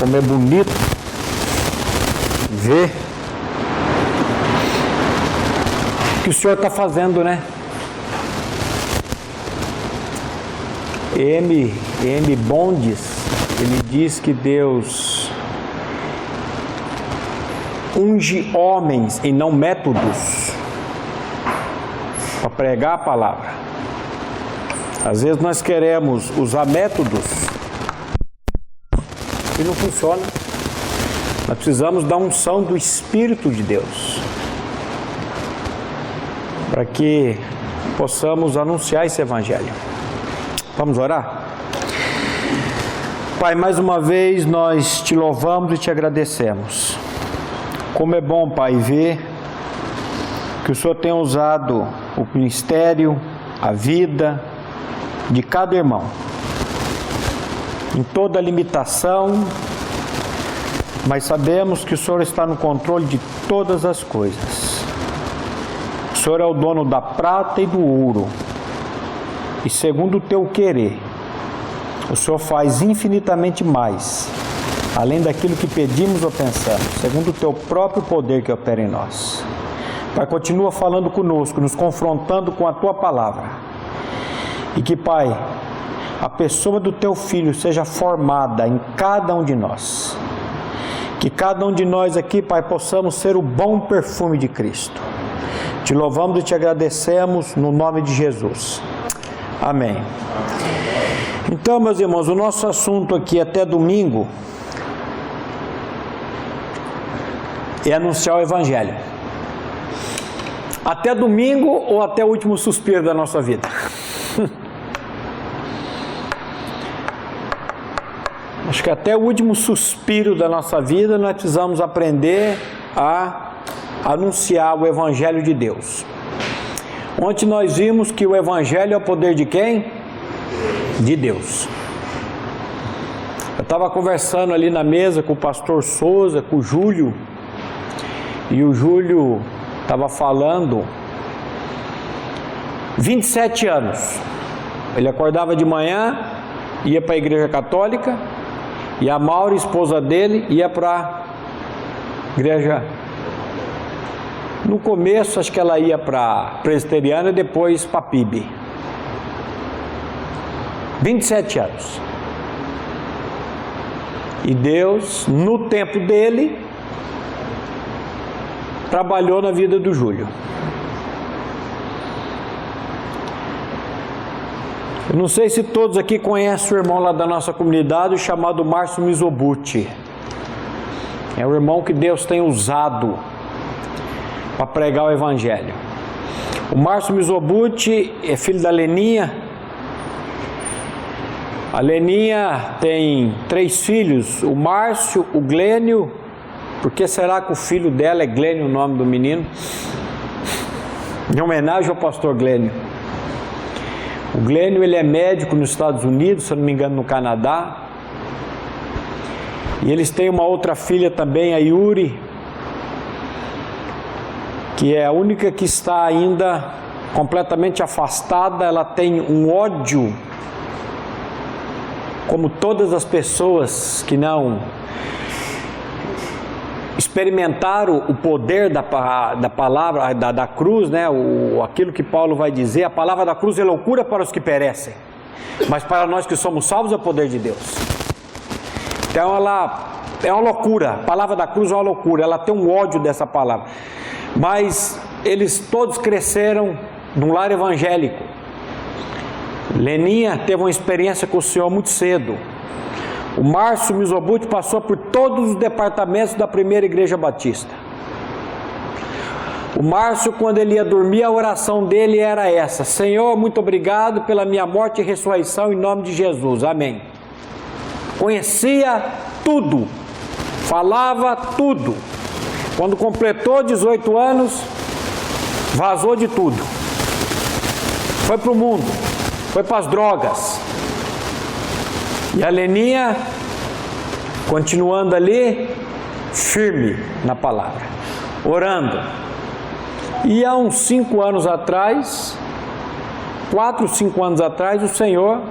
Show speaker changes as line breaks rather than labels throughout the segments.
Como é bonito ver o que o Senhor está fazendo, né? M. Bondes, ele diz que Deus unge homens e não métodos para pregar a palavra. Às vezes nós queremos usar métodos e não funciona. Nós precisamos da unção do Espírito de Deus para que possamos anunciar esse Evangelho. Vamos orar? Pai, mais uma vez nós te louvamos e te agradecemos. Como é bom, Pai, ver que o Senhor tem usado o ministério, a vida de cada irmão, em toda limitação, mas sabemos que o Senhor está no controle de todas as coisas. O Senhor é o dono da prata e do ouro, e segundo o teu querer, o Senhor faz infinitamente mais, além daquilo que pedimos ou pensamos, segundo o teu próprio poder que opera em nós. Pai, continua falando conosco, nos confrontando com a tua palavra, e que, Pai, a pessoa do teu Filho seja formada em cada um de nós, que cada um de nós aqui, Pai, possamos ser o bom perfume de Cristo. Te louvamos e te agradecemos no nome de Jesus. Amém. Então, meus irmãos, o nosso assunto aqui até domingo é anunciar o Evangelho. Até domingo ou até o último suspiro da nossa vida? Acho que até o último suspiro da nossa vida nós precisamos aprender a anunciar o Evangelho de Deus. Ontem nós vimos que o Evangelho é o poder de quem? De Deus. Eu estava conversando ali na mesa com o pastor Souza, com o Júlio, e o Júlio estava falando 27 anos. Ele acordava de manhã, ia para a igreja católica, e a Maura, esposa dele, ia para a igreja. No começo, acho que ela ia para a presbiteriana e depois para a PIB. 27 anos. E Deus, no tempo dele, trabalhou na vida do Júlio. Eu não sei se todos aqui conhecem o irmão lá da nossa comunidade chamado Márcio Mizobuti. É o irmão que Deus tem usado para pregar o Evangelho. O Márcio Mizobuti é filho da Leninha. A Leninha tem 3 filhos, o Márcio, o Glênio. Por que será que o filho dela é Glênio, o nome do menino? Em homenagem ao pastor Glênio. O Glênio, ele é médico nos Estados Unidos, se eu não me engano no Canadá. E eles têm uma outra filha também, a Yuri, que é a única que está ainda completamente afastada. Ela tem um ódio, como todas as pessoas que não experimentaram o poder da palavra, da cruz, né? Aquilo que Paulo vai dizer, a palavra da cruz é loucura para os que perecem, mas para nós que somos salvos é o poder de Deus. Então ela é uma loucura, a palavra da cruz é uma loucura, ela tem um ódio dessa palavra, mas eles todos cresceram num lar evangélico. Leninha teve uma experiência com o Senhor muito cedo. O Márcio Mizobuti passou por todos os departamentos da primeira igreja batista. O Márcio, quando ele ia dormir, a oração dele era essa: Senhor, muito obrigado pela minha morte e ressurreição em nome de Jesus, amém. Conhecia tudo, falava tudo. Quando completou 18 anos, vazou de tudo, foi para o mundo, foi para as drogas. E a Leninha, continuando ali, firme na palavra, orando. E há uns 5 anos atrás, 4, 5 anos atrás, o Senhor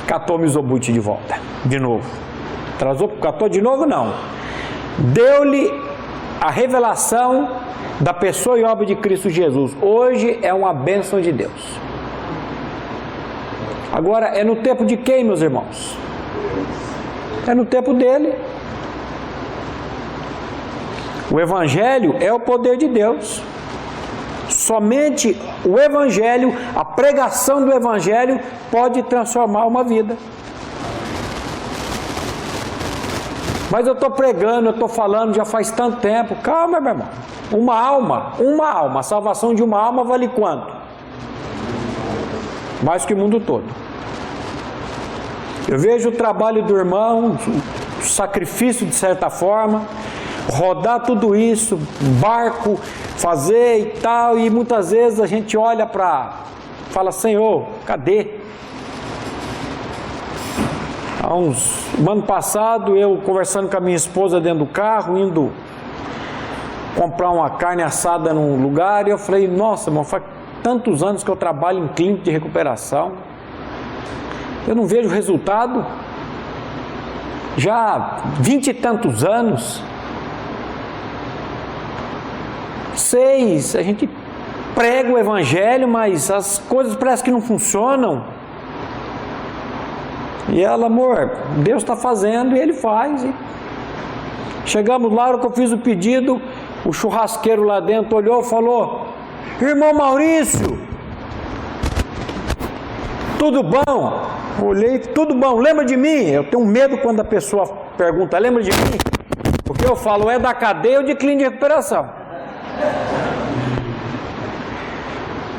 catou Mizobuti de volta, de novo. Atrasou porque catou de novo? Não. Deu-lhe a revelação da pessoa e obra de Cristo Jesus. Hoje é uma bênção de Deus. Agora, é no tempo de quem, meus irmãos? É no tempo dele. O Evangelho é o poder de Deus. Somente o Evangelho, a pregação do Evangelho pode transformar uma vida. Mas eu estou pregando, eu estou falando já faz tanto tempo. Calma, meu irmão. Uma alma, a salvação de uma alma vale quanto? Mais que o mundo todo. Eu vejo o trabalho do irmão, o sacrifício de certa forma, rodar tudo isso, barco, fazer e tal, e muitas vezes a gente olha fala, Senhor, cadê? Um ano passado, eu conversando com a minha esposa dentro do carro, indo comprar uma carne assada num lugar, e eu falei, nossa, irmão, faz tantos anos que eu trabalho em clínica de recuperação, eu não vejo resultado, já 20 e tantos anos, a gente prega o Evangelho, mas as coisas parecem que não funcionam. E ela, amor, Deus está fazendo e Ele faz. E chegamos lá, na hora que eu fiz o pedido, o churrasqueiro lá dentro olhou e falou, irmão Maurício, tudo bom? Olhei, tudo bom, lembra de mim? Eu tenho medo quando a pessoa pergunta, lembra de mim? Porque eu falo, é da cadeia ou de clínica de recuperação?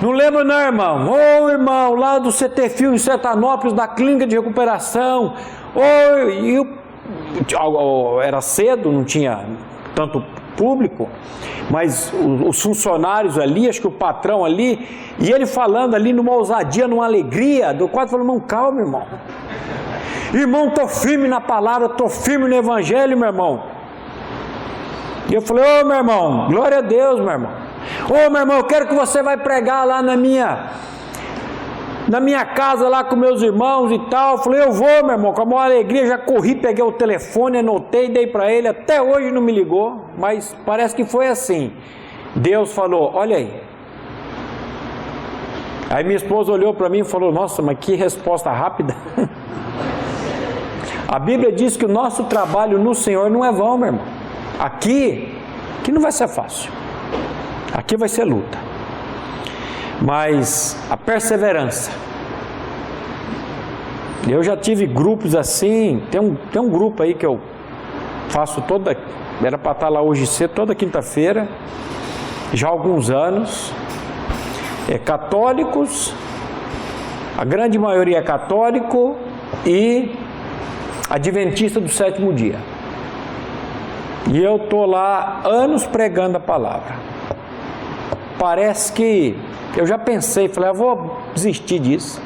Não lembro não, irmão. Ô irmão, lá do CT Fio em Sertanópolis, da clínica de recuperação. Era cedo, não tinha tanto público, mas os funcionários ali, acho que o patrão ali, e ele falando ali numa ousadia, numa alegria, do quadro falou, irmão, calma, irmão. Irmão, estou firme na palavra, estou firme no Evangelho, meu irmão. E eu falei, ô meu irmão, glória a Deus, meu irmão. Ô meu irmão, eu quero que você vai pregar lá na minha casa lá com meus irmãos e tal. Eu falei, eu vou, meu irmão, com a maior alegria, já corri, peguei o telefone, anotei, dei para ele, até hoje não me ligou, mas parece que foi assim. Deus falou, olha aí. Aí minha esposa olhou para mim e falou, nossa, mas que resposta rápida. A Bíblia diz que o nosso trabalho no Senhor não é vão, meu irmão. Aqui não vai ser fácil. Aqui vai ser luta. Mas a perseverança. Eu já tive grupos assim. Tem um grupo aí que eu faço era para estar lá hoje cedo, toda quinta-feira. Já há alguns anos. Católicos. A grande maioria é católico e adventista do sétimo dia. E eu estou lá anos pregando a palavra. Parece que eu já pensei, falei, eu vou desistir disso.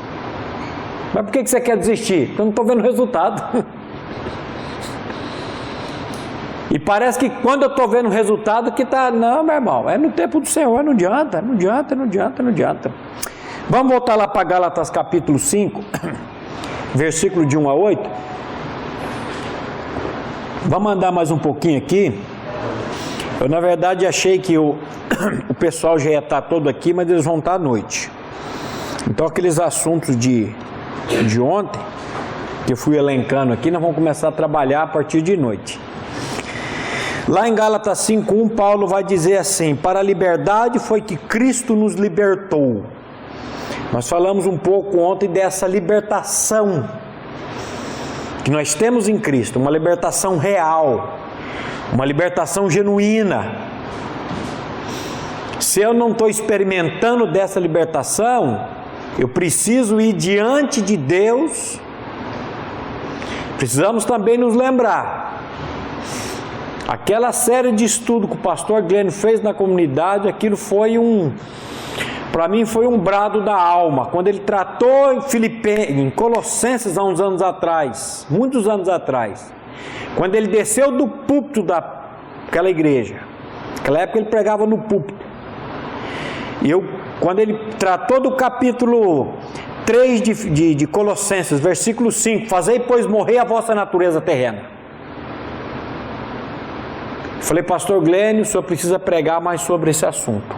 Mas por que você quer desistir? Porque eu não estou vendo resultado. E parece que quando eu estou vendo o resultado que está, não, meu irmão, é no tempo do Senhor, não adianta. Vamos voltar lá para Gálatas capítulo 5, versículo de 1 a 8. Vamos andar mais um pouquinho aqui. Eu na verdade achei que o pessoal já ia estar todo aqui, mas eles vão estar à noite. Então aqueles assuntos de ontem, que eu fui elencando aqui, nós vamos começar a trabalhar a partir de noite. Lá em Gálatas 5:1, Paulo vai dizer assim, para a liberdade foi que Cristo nos libertou. Nós falamos um pouco ontem dessa libertação que nós temos em Cristo, uma libertação real, uma libertação genuína. Se eu não estou experimentando dessa libertação, eu preciso ir diante de Deus. Precisamos também nos lembrar, aquela série de estudo que o pastor Glenn fez na comunidade, aquilo foi para mim foi um brado da alma, quando ele tratou em Colossenses há uns anos atrás, muitos anos atrás, quando ele desceu do púlpito daquela igreja, naquela época ele pregava no púlpito, quando ele tratou do capítulo 3 de Colossenses, versículo 5, fazei pois morrer a vossa natureza terrena. Falei, pastor Glênio, o senhor precisa pregar mais sobre esse assunto.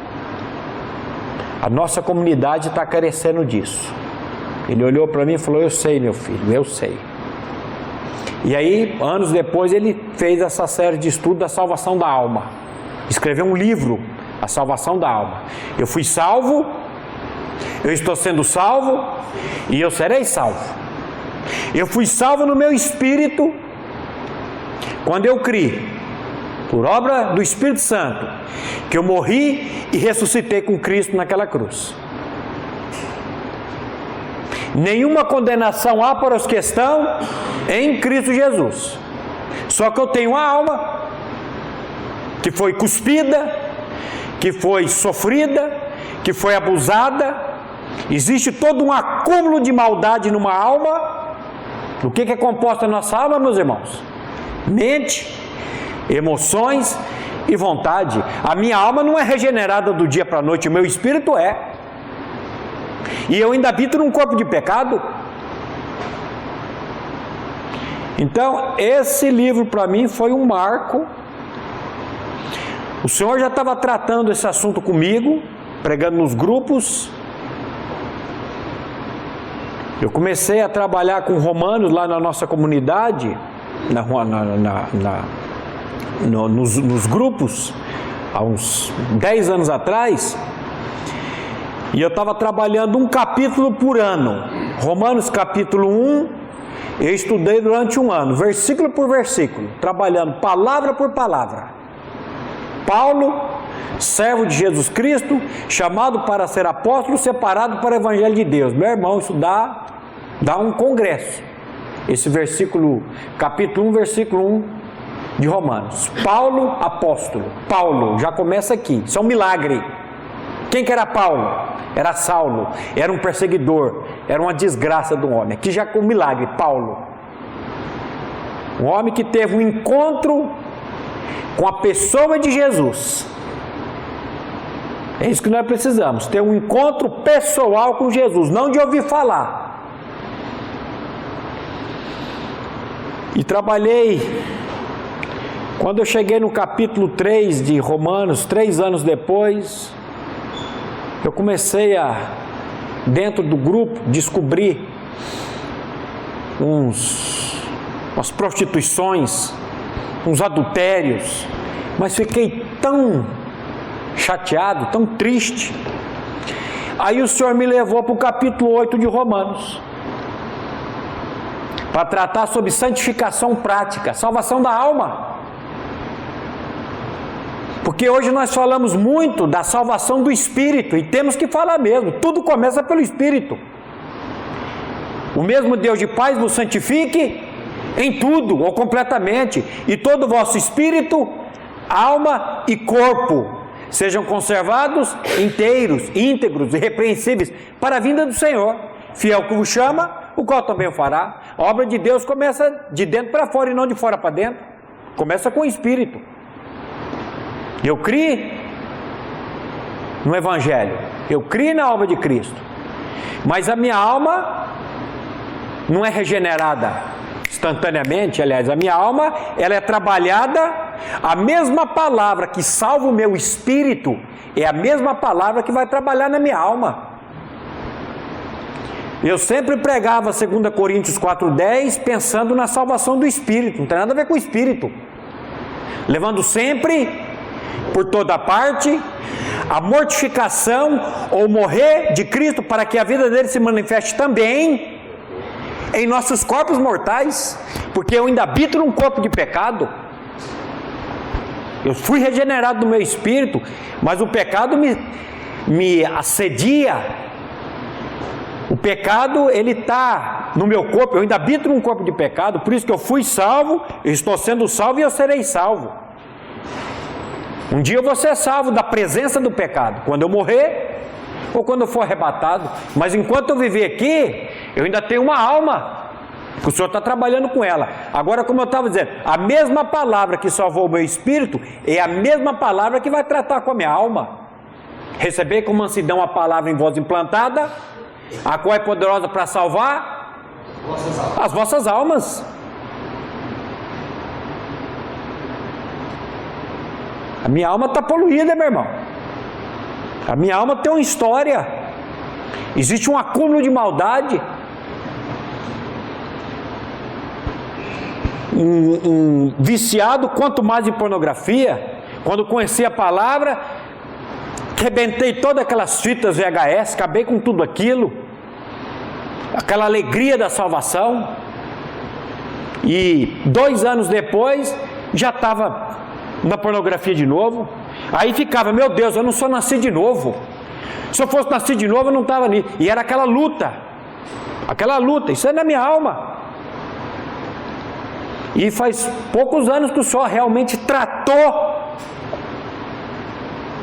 A nossa comunidade está carecendo disso. Ele olhou para mim e falou, eu sei, meu filho, eu sei. E aí, anos depois, ele fez essa série de estudo da salvação da alma. Escreveu um livro, A Salvação da Alma. Eu fui salvo, eu estou sendo salvo e eu serei salvo. Eu fui salvo no meu espírito quando eu criei, por obra do Espírito Santo, que eu morri e ressuscitei com Cristo naquela cruz. Nenhuma condenação há para os que estão em Cristo Jesus. Só que eu tenho uma alma que foi cuspida, que foi sofrida, que foi abusada. Existe todo um acúmulo de maldade numa alma. Do que é composta a nossa alma, meus irmãos? Mente, emoções e vontade. A minha alma não é regenerada do dia para a noite, o meu espírito é. E eu ainda habito num corpo de pecado. Então, esse livro para mim foi um marco. O Senhor já estava tratando esse assunto comigo, pregando nos grupos. Eu comecei a trabalhar com Romanos lá na nossa comunidade, nos grupos, há uns 10 anos atrás. E eu estava trabalhando um capítulo por ano. Romanos capítulo 1, eu estudei durante um ano, versículo por versículo, trabalhando palavra por palavra. Paulo, servo de Jesus Cristo, chamado para ser apóstolo, separado para o Evangelho de Deus. Meu irmão, isso dá um congresso. Esse versículo, capítulo 1, versículo 1 de Romanos. Paulo, apóstolo. Paulo, já começa aqui, isso é um milagre. Quem que era Paulo? Era Saulo, era um perseguidor, era uma desgraça do homem. Aqui já com um milagre, Paulo. Um homem que teve um encontro com a pessoa de Jesus. É isso que nós precisamos, ter um encontro pessoal com Jesus, não de ouvir falar. E trabalhei, quando eu cheguei no capítulo 3 de Romanos, 3 anos depois, eu comecei a, dentro do grupo, descobrir umas prostituições, uns adultérios, mas fiquei tão chateado, tão triste. Aí o Senhor me levou para o capítulo 8 de Romanos, para tratar sobre santificação prática, salvação da alma. Porque hoje nós falamos muito da salvação do Espírito, e temos que falar mesmo, tudo começa pelo Espírito. O mesmo Deus de paz vos santifique em tudo, ou completamente, e todo o vosso espírito, alma e corpo sejam conservados inteiros, íntegros, irrepreensíveis, para a vinda do Senhor. Fiel que vos chama, o qual também o fará. A obra de Deus começa de dentro para fora e não de fora para dentro. Começa com o Espírito. Eu criei no Evangelho, eu criei na obra de Cristo, mas a minha alma não é regenerada instantaneamente. Aliás, a minha alma, ela é trabalhada. A mesma palavra que salva o meu espírito é a mesma palavra que vai trabalhar na minha alma. Eu sempre pregava 2 Coríntios 4,10 pensando na salvação do espírito, não tem nada a ver com o espírito, levando sempre por toda parte a mortificação ou morrer de Cristo, para que a vida dele se manifeste também em nossos corpos mortais, porque eu ainda habito num corpo de pecado. Eu fui regenerado no meu espírito, mas o pecado me assedia. O pecado, ele está no meu corpo, eu ainda habito num corpo de pecado. Por isso que eu fui salvo, eu estou sendo salvo e eu serei salvo. Um dia eu vou ser salvo da presença do pecado, quando eu morrer ou quando eu for arrebatado. Mas enquanto eu viver aqui, eu ainda tenho uma alma, que o Senhor está trabalhando com ela. Agora, como eu estava dizendo, a mesma palavra que salvou o meu espírito é a mesma palavra que vai tratar com a minha alma. Receber com mansidão a palavra em vós implantada, a qual é poderosa para salvar as vossas almas. A minha alma está poluída, meu irmão. A minha alma tem uma história. Existe um acúmulo de maldade. Um viciado, quanto mais em pornografia. Quando conheci a palavra, arrebentei todas aquelas fitas VHS, acabei com tudo aquilo. Aquela alegria da salvação. E 2 anos depois, já estava na pornografia de novo. Aí ficava, meu Deus, eu não sou nascido de novo. Se eu fosse nascido de novo, eu não estava ali. E era aquela luta, isso é na minha alma. E faz poucos anos que o Senhor realmente tratou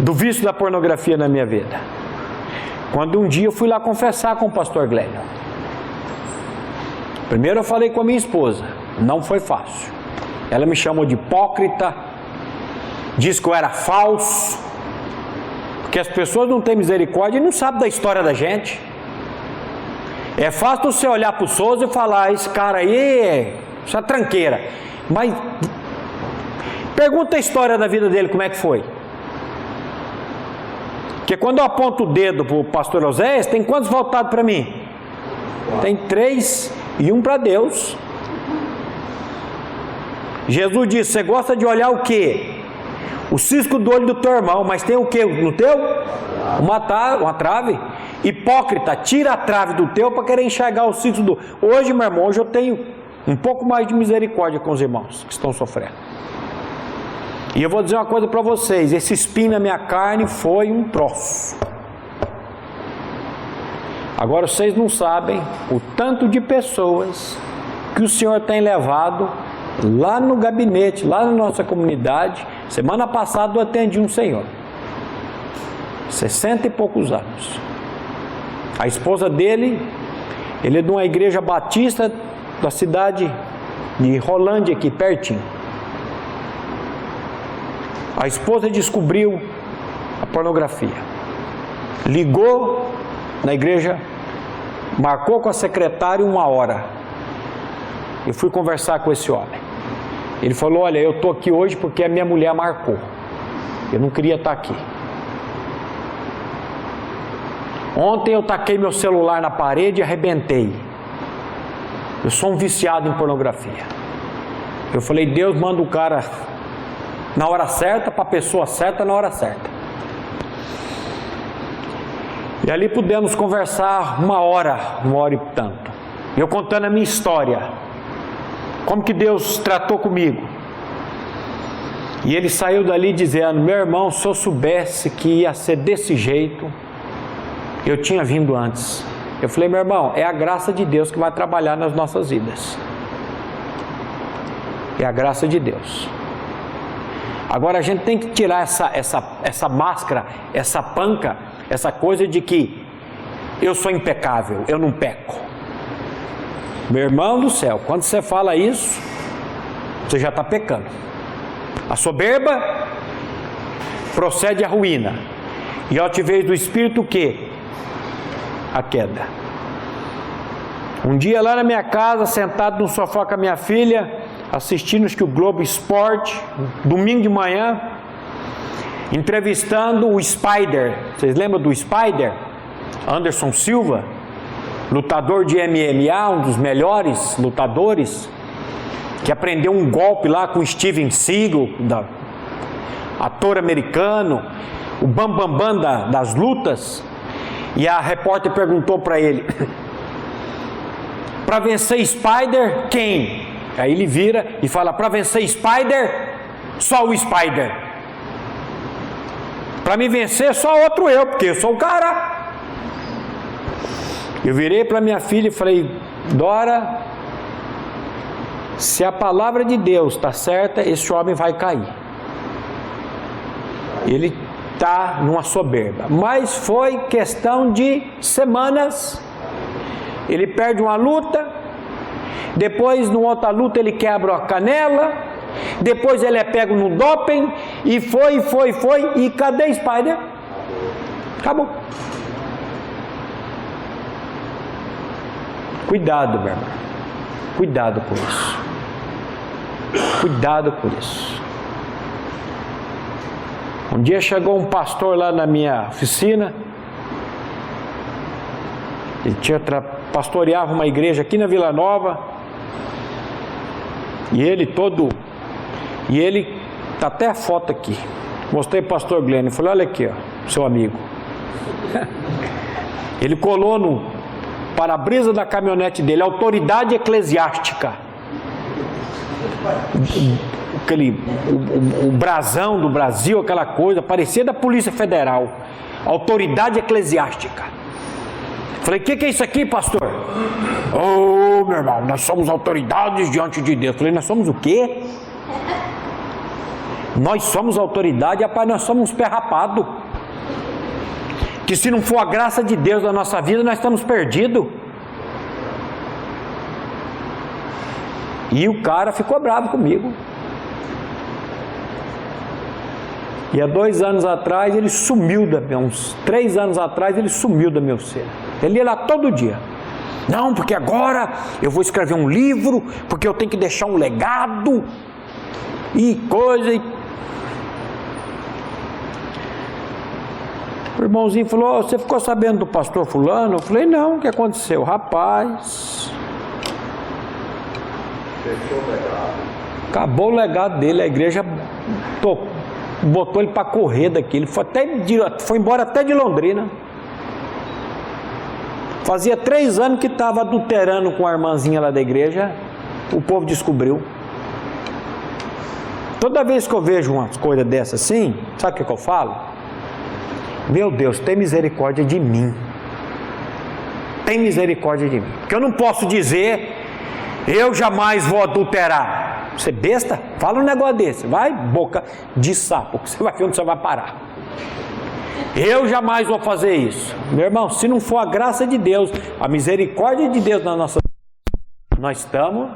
do vício da pornografia na minha vida. Quando um dia eu fui lá confessar com o pastor Glênio. Primeiro eu falei com a minha esposa, não foi fácil. Ela me chamou de hipócrita, disse que eu era falso, porque as pessoas não têm misericórdia e não sabem da história da gente. É fácil você olhar para o Souza e falar, esse cara aí, essa tranqueira. Mas pergunta a história da vida dele, como é que foi? Porque quando eu aponto o dedo para o pastor Oséias, tem quantos voltados para mim? Tem 3 e 1 para Deus. Jesus disse, você gosta de olhar o quê? O cisco do olho do teu irmão, mas tem o quê no teu? Uma trave. Hipócrita, tira a trave do teu para querer enxergar o cisco do... Hoje, meu irmão, hoje eu tenho um pouco mais de misericórdia com os irmãos que estão sofrendo. E eu vou dizer uma coisa para vocês, esse espinho na minha carne foi um troço. Agora vocês não sabem o tanto de pessoas que o Senhor tem levado lá no gabinete, lá na nossa comunidade. Semana passada eu atendi um senhor, 60 e poucos anos. A esposa dele, ele é de uma igreja batista da cidade de Rolândia, aqui pertinho. A esposa descobriu a pornografia, ligou na igreja, marcou com a secretária 1 hora. Eu fui conversar com esse homem. Ele falou, olha, eu estou aqui hoje porque a minha mulher marcou. Eu não queria estar aqui. Ontem eu taquei meu celular na parede e arrebentei. Eu sou um viciado em pornografia. Eu falei, Deus manda o cara na hora certa, para a pessoa certa, na hora certa. E ali pudemos conversar 1 hora e tanto. Eu contando a minha história. Como que Deus tratou comigo. E ele saiu dali dizendo, meu irmão, se eu soubesse que ia ser desse jeito, eu tinha vindo antes. Eu falei, meu irmão, é a graça de Deus que vai trabalhar nas nossas vidas. É a graça de Deus. Agora a gente tem que tirar essa máscara, essa panca, essa coisa de que eu sou impecável, eu não peco. Meu irmão do céu, quando você fala isso, você já está pecando. A soberba procede à ruína. E a altivez do espírito o quê? A queda. Um dia lá na minha casa, sentado no sofá com a minha filha, assistindo acho que o Globo Esporte, domingo de manhã, entrevistando o Spider. Vocês lembram do Spider? Anderson Silva, lutador de MMA, um dos melhores lutadores, que aprendeu um golpe lá com Steven Seagal, ator americano, o bambambam das lutas. E a repórter perguntou para ele, para vencer Spider, quem? Aí ele vira e fala, para vencer Spider, só o Spider. Para me vencer, só outro eu, porque eu sou o cara. Eu virei para minha filha e falei, Dora, se a palavra de Deus está certa, esse homem vai cair. Ele está numa soberba. Mas foi questão de semanas. Ele perde uma luta, depois numa outra luta ele quebra a canela, depois ele é pego no doping, e foi, e cadê Spider? Acabou. Cuidado, meu irmão. Cuidado com isso. Cuidado com isso. Um dia chegou um pastor lá na minha oficina. Ele pastoreava uma igreja aqui na Vila Nova. E ele tá até a foto aqui. Mostrei para o pastor Glênio. Falei, olha aqui, ó, seu amigo. Ele colou no para-brisa da caminhonete dele, autoridade eclesiástica. O brasão do Brasil, aquela coisa, parecia da Polícia Federal. Autoridade eclesiástica. Falei, o que é isso aqui, pastor? Ô, meu irmão, nós somos autoridades diante de Deus. Falei, nós somos o quê? Nós somos autoridade, rapaz, nós somos uns pé rapado. Que se não for a graça de Deus na nossa vida, nós estamos perdidos. E o cara ficou bravo comigo. E há 2 anos atrás ele sumiu, uns 3 anos atrás ele sumiu da minha oficina. Ele ia lá todo dia. Não, porque agora eu vou escrever um livro, porque eu tenho que deixar um legado e coisa. O irmãozinho falou, você ficou sabendo do pastor fulano? Eu falei, não, o que aconteceu? Rapaz, acabou o legado dele, a igreja botou ele para correr daqui. Ele foi embora até de Londrina. Fazia 3 anos que estava adulterando com a irmãzinha lá da igreja. O povo descobriu. Toda vez que eu vejo umas coisas dessas assim, sabe o que eu falo? Meu Deus, tem misericórdia de mim. Tem misericórdia de mim. Porque eu não posso dizer, eu jamais vou adulterar. Você besta? Fala um negócio desse. Vai, boca de sapo, que você vai ver onde você vai parar. Eu jamais vou fazer isso. Meu irmão, se não for a graça de Deus, a misericórdia de Deus na nossa vida, nós estamos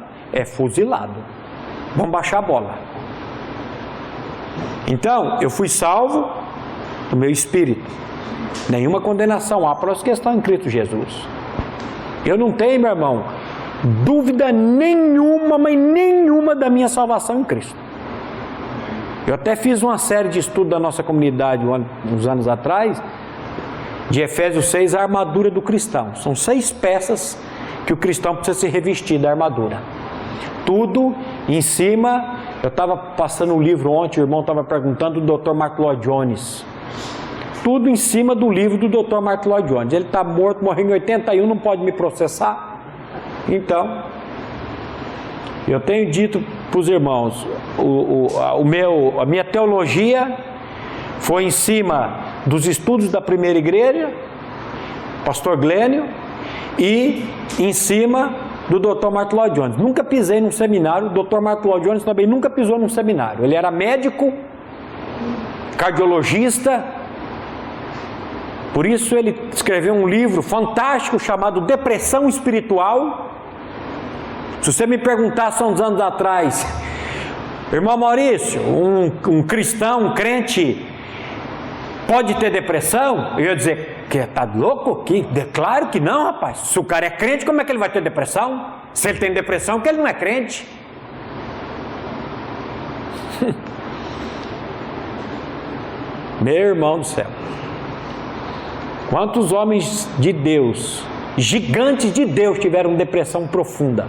fuzilados. Vamos baixar a bola. Então, eu fui salvo do meu espírito. Nenhuma condenação há para os que estão em Cristo Jesus. Eu não tenho, meu irmão, dúvida nenhuma, mas nenhuma da minha salvação em Cristo. Eu até fiz uma série de estudo da nossa comunidade uns anos atrás, de Efésios 6, a armadura do cristão. São 6 peças que o cristão precisa se revestir da armadura. Tudo em cima. Eu estava passando um livro ontem, o irmão estava perguntando do Dr. Martyn Lloyd-Jones. Tudo em cima do livro do Dr. Martyn Lloyd-Jones. Ele está morto, morreu em 81, não pode me processar. Então, eu tenho dito para os irmãos, a minha teologia foi em cima dos estudos da primeira igreja, pastor Glênio, e em cima do Dr. Martyn Lloyd-Jones. Nunca pisei num seminário. O Dr. Martyn Lloyd-Jones também nunca pisou num seminário. Ele era médico, cardiologista. Por isso ele escreveu um livro fantástico chamado Depressão Espiritual. Se você me perguntasse há uns anos atrás, irmão Maurício, um cristão, um crente, pode ter depressão? Eu ia dizer, que tá louco? Claro que não, rapaz. Se o cara é crente, como é que ele vai ter depressão? Se ele tem depressão, que ele não é crente. Meu irmão do céu. Quantos homens de Deus, gigantes de Deus, tiveram depressão profunda?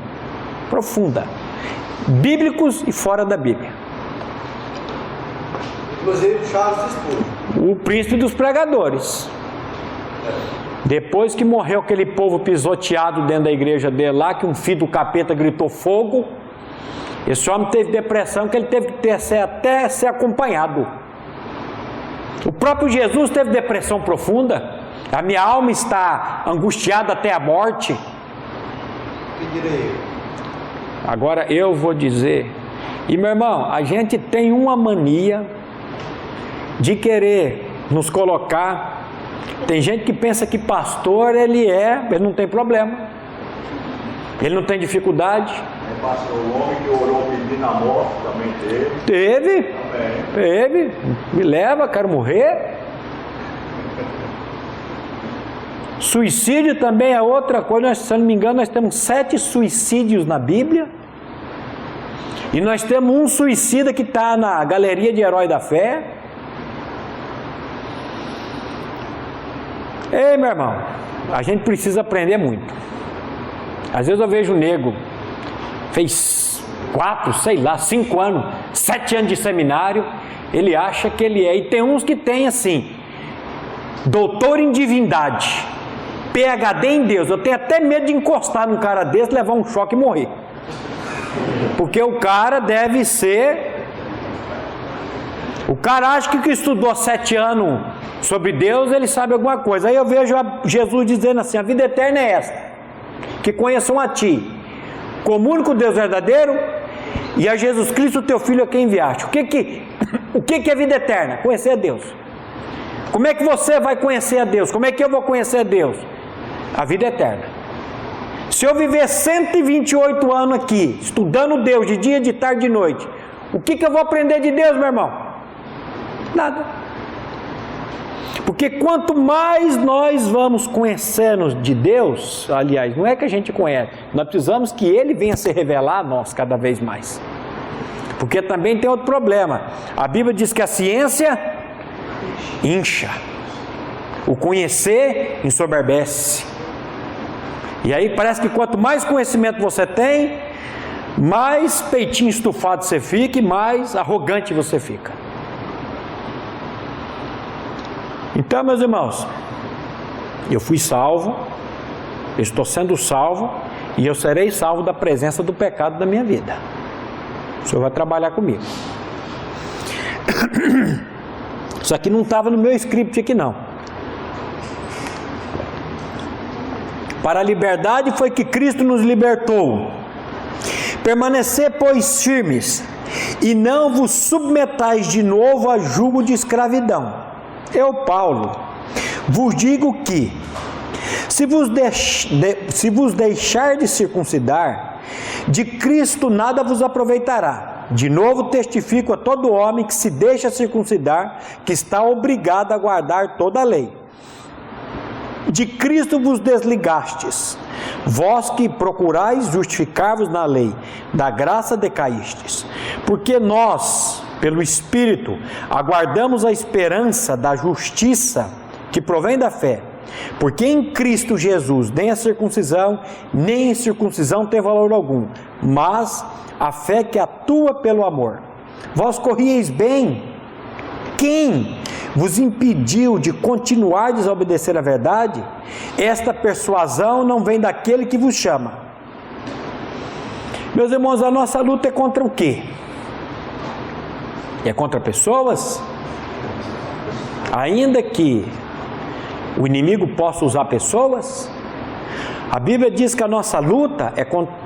Profunda. Bíblicos e fora da Bíblia.
Inclusive Charles Spurgeon,
o príncipe dos pregadores. Depois que morreu aquele povo pisoteado dentro da igreja dele lá, que um filho do capeta gritou fogo, esse homem teve depressão que ele teve que até ser acompanhado. O próprio Jesus teve depressão profunda. A minha alma está angustiada até a morte.
que direi eu?
Agora eu vou dizer, e meu irmão, a gente tem uma mania de querer nos colocar. Tem gente que pensa que pastor ele não tem problema, ele não tem dificuldade.
Pastor, o homem que orou pedindo a morte também
Teve. Me leva, quero morrer. Suicídio também é outra coisa. Se eu não me engano, nós temos 7 suicídios na Bíblia. E nós temos um suicida que está na galeria de herói da fé. Ei, meu irmão, a gente precisa aprender muito. Às vezes eu vejo um nego, fez 4, sei lá, 5 anos, 7 anos de seminário, ele acha que ele é. E tem uns que tem assim, doutor em divindade, PhD em Deus. Eu tenho até medo de encostar num cara desse, levar um choque e morrer. Porque o cara deve ser... O cara acha que estudou 7 anos sobre Deus, ele sabe alguma coisa. Aí eu vejo Jesus dizendo assim: a vida eterna é esta, que conheçam a Ti, como único Deus verdadeiro, e a Jesus Cristo, teu Filho, a quem enviaste. O que é vida eterna? Conhecer a Deus. Como é que você vai conhecer a Deus? Como é que eu vou conhecer a Deus? A vida eterna. Se eu viver 128 anos aqui, estudando Deus de dia, de tarde, de noite, o que eu vou aprender de Deus, meu irmão? Nada. Porque quanto mais nós vamos conhecendo de Deus, aliás, não é que a gente conhece, nós precisamos que Ele venha se revelar a nós cada vez mais. Porque também tem outro problema. A Bíblia diz que a ciência incha, o conhecer ensoberbece. E aí parece que quanto mais conhecimento você tem, mais peitinho estufado você fica e mais arrogante você fica. Então, meus irmãos, eu fui salvo, eu estou sendo salvo e eu serei salvo da presença do pecado da minha vida. O Senhor vai trabalhar comigo. Isso aqui não estava no meu script aqui não. Para a liberdade foi que Cristo nos libertou. Permanecer, pois, firmes, e não vos submetais de novo a jugo de escravidão. Eu, Paulo, vos digo que, se vos deixar de circuncidar, de Cristo nada vos aproveitará. De novo testifico a todo homem que se deixa circuncidar, que está obrigado a guardar toda a lei. De Cristo vos desligastes, vós que procurais justificar-vos na lei, da graça decaístes, porque nós, pelo Espírito, aguardamos a esperança da justiça que provém da fé, porque em Cristo Jesus nem a circuncisão, nem a incircuncisão tem valor algum, mas a fé que atua pelo amor. Vós corrieis bem. Quem vos impediu de continuar a desobedecer a verdade? Esta persuasão não vem daquele que vos chama. Meus irmãos, a nossa luta é contra o quê? É contra pessoas? Ainda que o inimigo possa usar pessoas, a Bíblia diz que a nossa luta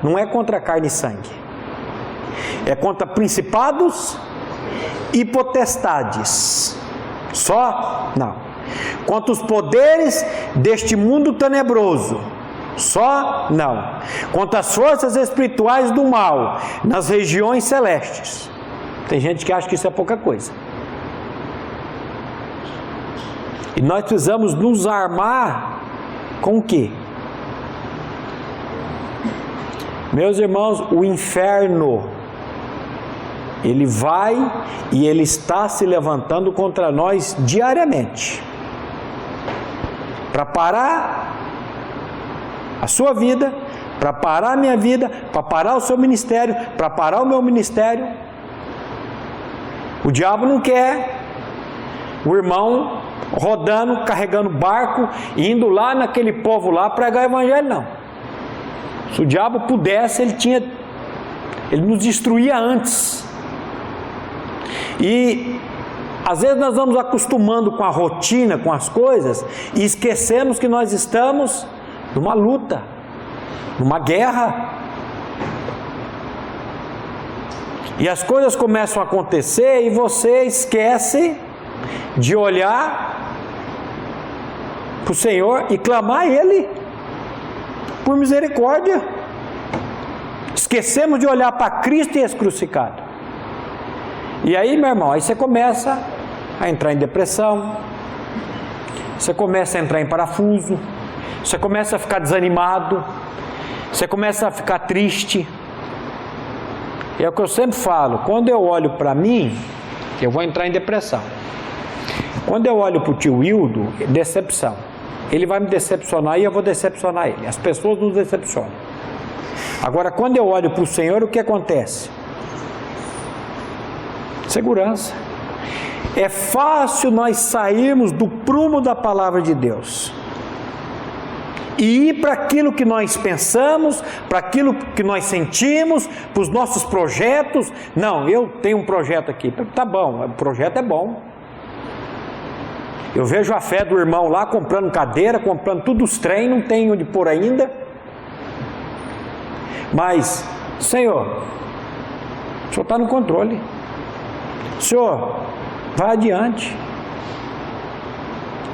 não é contra carne e sangue, é contra principados e potestades. Só? Não. Contra os poderes deste mundo tenebroso. Só? Não. Contra as forças espirituais do mal nas regiões celestes. Tem gente que acha que isso é pouca coisa. E nós precisamos nos armar com o quê? Meus irmãos, o inferno, ele vai e ele está se levantando contra nós diariamente. Para parar a sua vida, para parar a minha vida, para parar o seu ministério, para parar o meu ministério. O diabo não quer o irmão rodando, carregando barco, indo lá naquele povo lá pregar o evangelho, não. Se o diabo pudesse, ele nos destruía antes. E às vezes nós vamos acostumando com a rotina, com as coisas, e esquecemos que nós estamos numa luta, numa guerra. E as coisas começam a acontecer e você esquece de olhar para o Senhor e clamar a Ele por misericórdia. Esquecemos de olhar para Cristo e esse crucificado. E aí, meu irmão, aí você começa a entrar em depressão, você começa a entrar em parafuso, você começa a ficar desanimado, você começa a ficar triste. E é o que eu sempre falo, quando eu olho para mim, eu vou entrar em depressão. Quando eu olho para o tio Hildo, decepção. ele vai me decepcionar e eu vou decepcionar ele. As pessoas nos decepcionam. Agora, quando eu olho para o Senhor, o que acontece? Segurança. É fácil nós sairmos do prumo da palavra de Deus e ir para aquilo que nós pensamos, para aquilo que nós sentimos, para os nossos projetos. Não, eu tenho um projeto aqui. Tá bom, o projeto é bom. Eu vejo a fé do irmão lá comprando cadeira, comprando tudo os trem, não tem onde pôr ainda. Mas, Senhor, o Senhor está no controle. Senhor, vai adiante.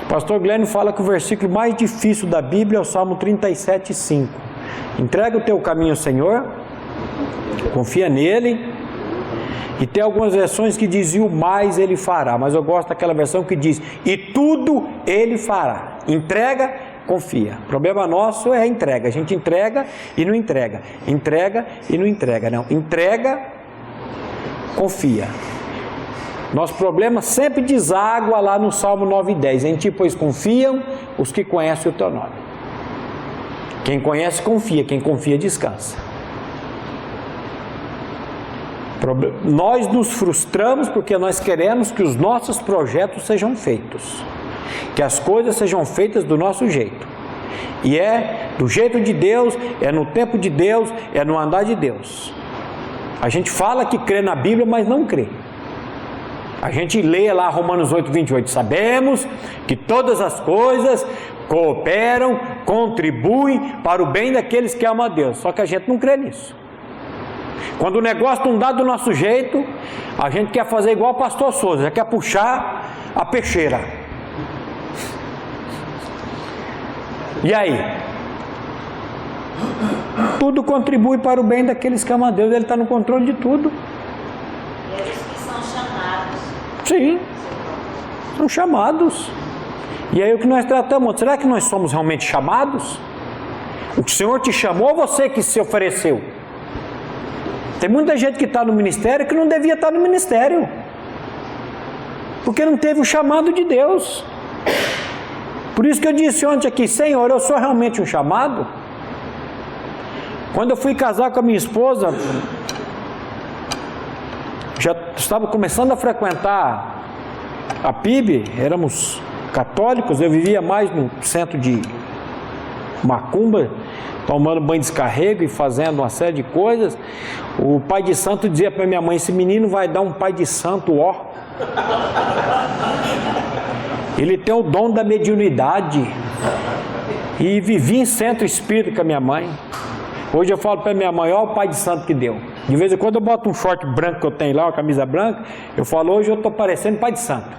O pastor Glenn fala que o versículo mais difícil da Bíblia é o Salmo 37:5. Entrega o teu caminho ao Senhor, confia nele. E tem algumas versões que dizem o mais ele fará, mas eu gosto daquela versão que diz e tudo ele fará. Entrega, confia. O problema nosso é a entrega. A gente entrega e não entrega. Entrega e não entrega. Não, entrega, confia. Nosso problema sempre deságua lá no Salmo 9:10. Em ti, pois, confiam os que conhecem o teu nome. Quem conhece, confia. Quem confia, descansa. Nós nos frustramos porque nós queremos que os nossos projetos sejam feitos. Que as coisas sejam feitas do nosso jeito. E é do jeito de Deus, é no tempo de Deus, é no andar de Deus. A gente fala que crê na Bíblia, mas não crê. A gente lê lá Romanos 8:28, sabemos que todas as coisas cooperam, contribuem para o bem daqueles que amam a Deus, só que a gente não crê nisso. Quando o negócio não dá do nosso jeito, a gente quer fazer igual o pastor Souza, quer puxar a peixeira. E aí? Tudo contribui para o bem daqueles que amam a Deus, Ele está no controle de tudo.
Eles que são chamados.
Sim, são chamados. E aí o que nós tratamos, será que nós somos realmente chamados? O Senhor te chamou ou você que se ofereceu? Tem muita gente que está no ministério que não devia estar no ministério, porque não teve o chamado de Deus. Por isso que eu disse ontem aqui, Senhor, eu sou realmente um chamado? Quando eu fui casar com a minha esposa, já estava começando a frequentar a PIB, éramos católicos, eu vivia mais no centro de Macumba, tomando banho de descarrego e fazendo uma série de coisas. O pai de santo dizia para minha mãe, esse menino vai dar um pai de santo, ó. Ele tem o dom da mediunidade. E vivi em centro espírita com a minha mãe. Hoje eu falo para minha mãe, ó o pai de santo que deu. De vez em quando eu boto um short branco que eu tenho lá, uma camisa branca, eu falo, hoje eu estou parecendo pai de santo.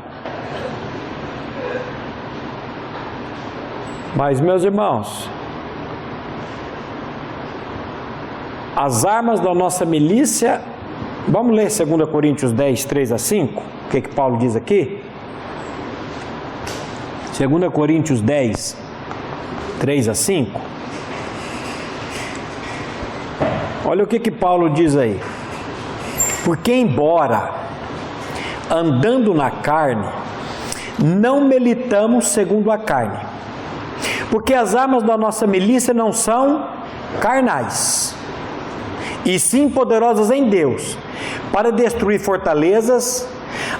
Mas meus irmãos, as armas da nossa milícia, vamos ler 2 Coríntios 10, 3-5, o que Paulo diz aqui? 2 Coríntios 10, 3-5. Olha o que Paulo diz aí. Porque embora andando na carne, não militamos segundo a carne. Porque as armas da nossa milícia não são carnais, e sim poderosas em Deus, para destruir fortalezas,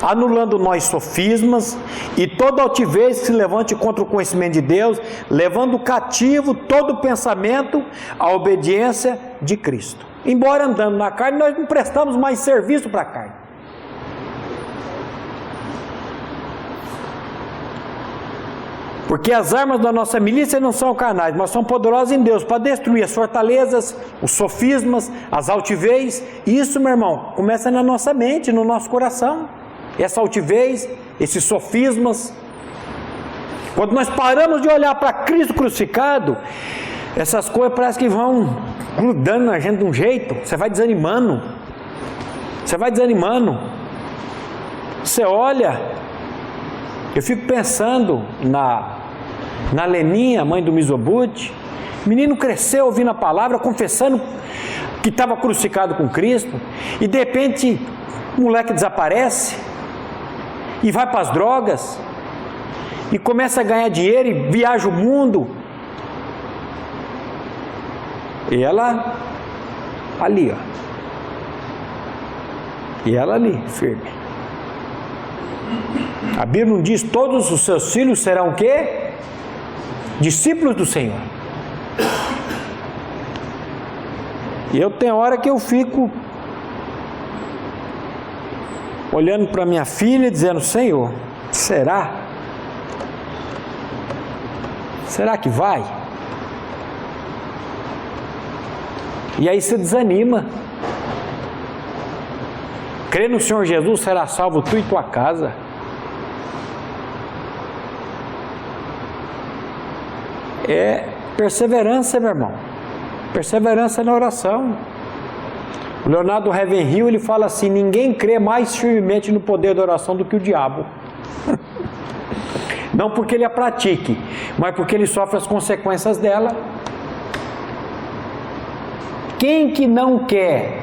anulando nós sofismas e toda altivez que se levante contra o conhecimento de Deus, levando cativo todo pensamento à obediência de Cristo. Embora andando na carne, nós não prestamos mais serviço para a carne. Porque as armas da nossa milícia não são carnais, mas são poderosas em Deus para destruir as fortalezas, os sofismas, as altivez. E isso, meu irmão, começa na nossa mente, no nosso coração. Essa altivez, esses sofismas. Quando nós paramos de olhar para Cristo crucificado, essas coisas parecem que vão grudando na gente de um jeito. Você vai desanimando. Você vai desanimando. Você olha. Eu fico pensando na Leninha, mãe do Mizobuti. O menino cresceu ouvindo a palavra, confessando que estava crucificado com Cristo. E de repente, o moleque desaparece. E vai para as drogas. e começa a ganhar dinheiro e viaja o mundo. E ela ali, ó. E ela ali, firme. A Bíblia não diz: todos os seus filhos serão o quê? Discípulos do Senhor. E eu tenho hora que eu fico olhando para minha filha e dizendo: Senhor, será? Será que vai? E aí você desanima. Crê no Senhor Jesus, será salvo tu e tua casa. É perseverança, meu irmão. Perseverança na oração. O Leonardo Ravenhill, ele fala assim: ninguém crê mais firmemente no poder da oração do que o diabo. Não porque ele a pratique, mas porque ele sofre as consequências dela. Quem que não quer?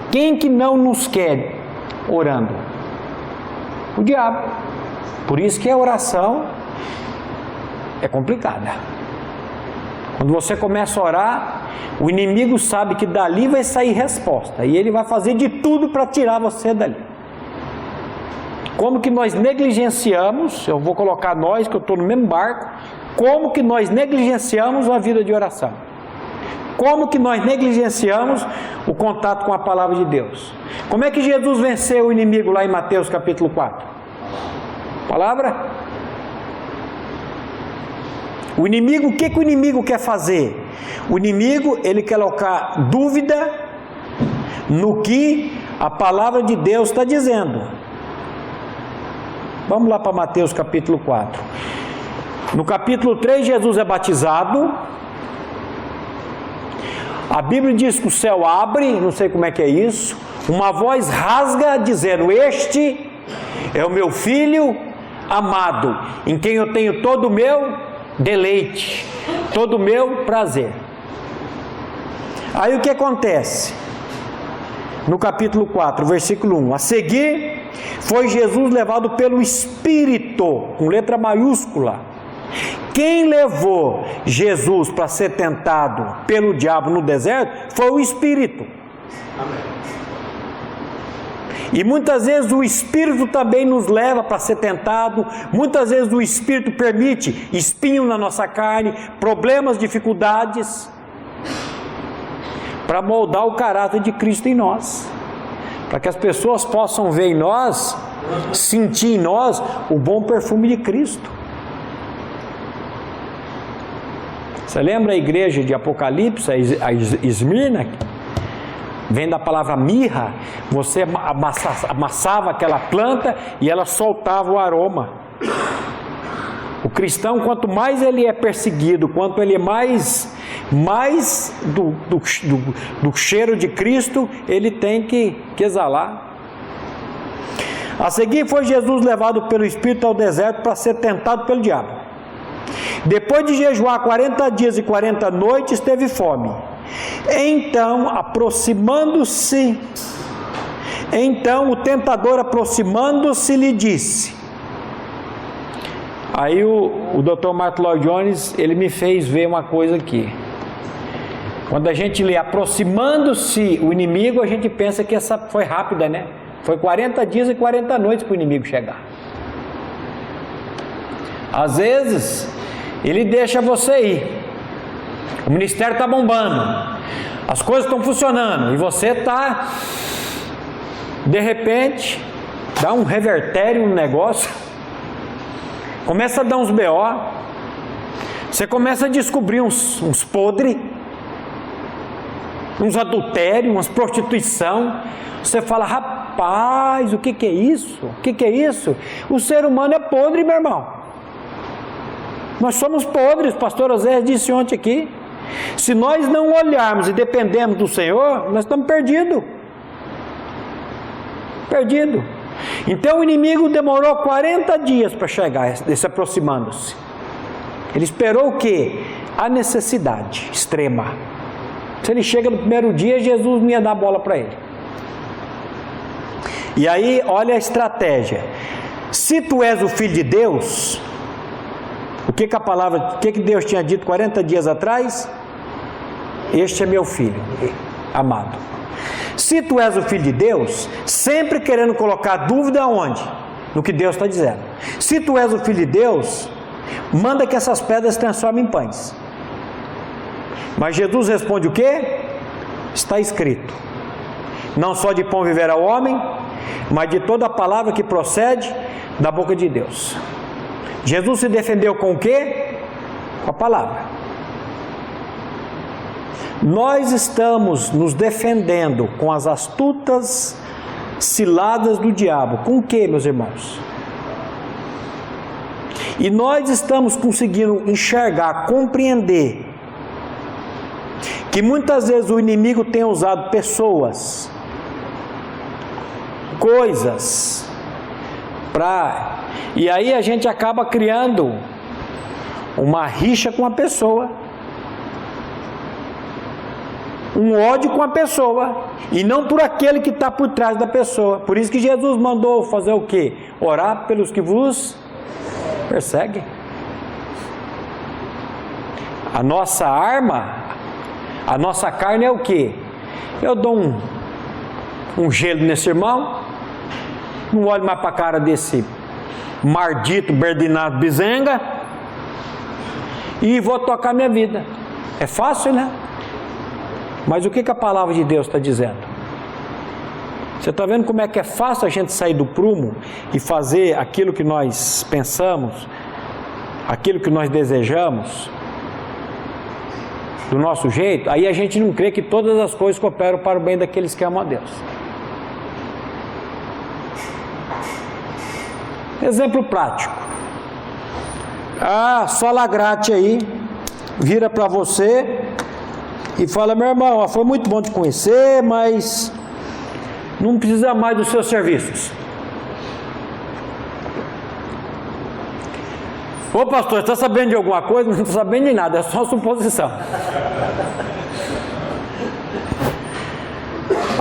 Quem que não nos quer orando? O diabo. Por isso que a oração é complicada. Quando você começa a orar, o inimigo sabe que dali vai sair resposta, e ele vai fazer de tudo para tirar você dali. Como que nós negligenciamos, eu vou colocar nós, que eu estou no mesmo barco, como que nós negligenciamos a vida de oração? Como que nós negligenciamos o contato com a palavra de Deus? Como é que Jesus venceu o inimigo lá em Mateus capítulo 4? Palavra? O inimigo, o que o inimigo quer fazer? O inimigo, ele quer colocar dúvida no que a palavra de Deus está dizendo. Vamos lá para Mateus capítulo 4. No capítulo 3, Jesus é batizado. A Bíblia diz que o céu abre, não sei como é que é isso. Uma voz rasga dizendo: este é o meu filho amado, em quem eu tenho todo o meu deleite, todo o meu prazer. Aí o que acontece? No capítulo 4, versículo 1: a seguir foi Jesus levado pelo Espírito, com letra maiúscula. Quem levou Jesus para ser tentado pelo diabo no deserto foi o Espírito. Amém. E muitas vezes o Espírito também nos leva para ser tentado. Muitas vezes o Espírito permite espinho na nossa carne, problemas, dificuldades, para moldar o caráter de Cristo em nós, para que as pessoas possam ver em nós, sentir em nós o bom perfume de Cristo. Você lembra a igreja de Apocalipse, a Esmirna? Vem da palavra mirra. Você amassava aquela planta e ela soltava o aroma. O cristão, quanto mais ele é perseguido, quanto ele é mais do cheiro de Cristo, ele tem que exalar. A seguir foi Jesus levado pelo Espírito ao deserto para ser tentado pelo diabo. Depois de jejuar 40 dias e 40 noites, teve fome. Então o tentador aproximando-se lhe disse. Aí o Dr. Martin Lloyd Jones, ele me fez ver uma coisa aqui. Quando a gente lê aproximando-se o inimigo, a gente pensa que essa foi rápida, né? Foi 40 dias e 40 noites para o inimigo chegar. Às vezes ele deixa você ir. O ministério está bombando, as coisas estão funcionando, e você está, de repente, dá um revertério no negócio, começa a dar uns BO, você começa a descobrir uns podres, uns adultérios, umas prostituição. Você fala: rapaz, o que é isso? O que é isso? O ser humano é podre, meu irmão. Nós somos podres, o pastor Osés disse ontem aqui. Se nós não olharmos e dependemos do Senhor, nós estamos perdidos. Então o inimigo demorou 40 dias para chegar, se aproximando-se. Ele esperou o quê? A necessidade extrema. Se ele chega no primeiro dia, Jesus não ia dar bola para ele. E aí, olha a estratégia. Se tu és o Filho de Deus, o que Deus tinha dito 40 dias atrás? Este é meu Filho amado. Se tu és o Filho de Deus, sempre querendo colocar dúvida aonde? No que Deus está dizendo. Se tu és o Filho de Deus, manda que essas pedras se transformem em pães. Mas Jesus responde o quê? Está escrito: não só de pão viverá o homem, mas de toda a palavra que procede da boca de Deus. Jesus se defendeu com o quê? Com a palavra. Nós estamos nos defendendo com as astutas ciladas do diabo. Com o quê, meus irmãos? E nós estamos conseguindo enxergar, compreender que muitas vezes o inimigo tem usado pessoas, coisas, e aí a gente acaba criando uma rixa com a pessoa, um ódio com a pessoa, e não por aquele que está por trás da pessoa. Por isso que Jesus mandou fazer o quê? Orar pelos que vos perseguem. A nossa arma, a nossa carne é o quê? Eu dou um gelo nesse irmão, não olho mais para a cara desse mardito, Bernardo Bizenga, e vou tocar minha vida. É fácil, né? Mas o que a palavra de Deus está dizendo? Você está vendo como é que é fácil a gente sair do prumo e fazer aquilo que nós pensamos, aquilo que nós desejamos, do nosso jeito? Aí a gente não crê que todas as coisas cooperam para o bem daqueles que amam a Deus. Exemplo prático. Sola Grate aí vira para você e fala: meu irmão, foi muito bom te conhecer, mas não precisa mais dos seus serviços. Ô pastor, está sabendo de alguma coisa? Não estou sabendo de nada, é só suposição.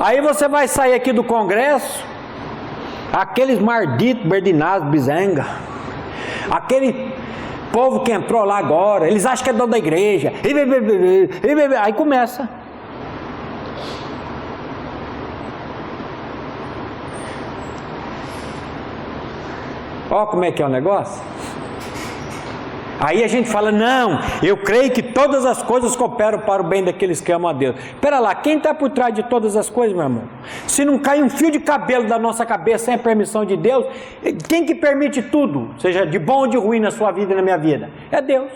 Aí você vai sair aqui do congresso, aqueles marditos, Bernardo Bizenga, aquele povo que entrou lá agora, eles acham que é dono da igreja, aí começa. Olha como é que é o negócio. Aí a gente fala: não, eu creio que todas as coisas cooperam para o bem daqueles que amam a Deus. Espera lá, quem está por trás de todas as coisas, meu irmão? Se não cai um fio de cabelo da nossa cabeça sem a permissão de Deus, quem que permite tudo, seja de bom ou de ruim na sua vida e na minha vida? É Deus.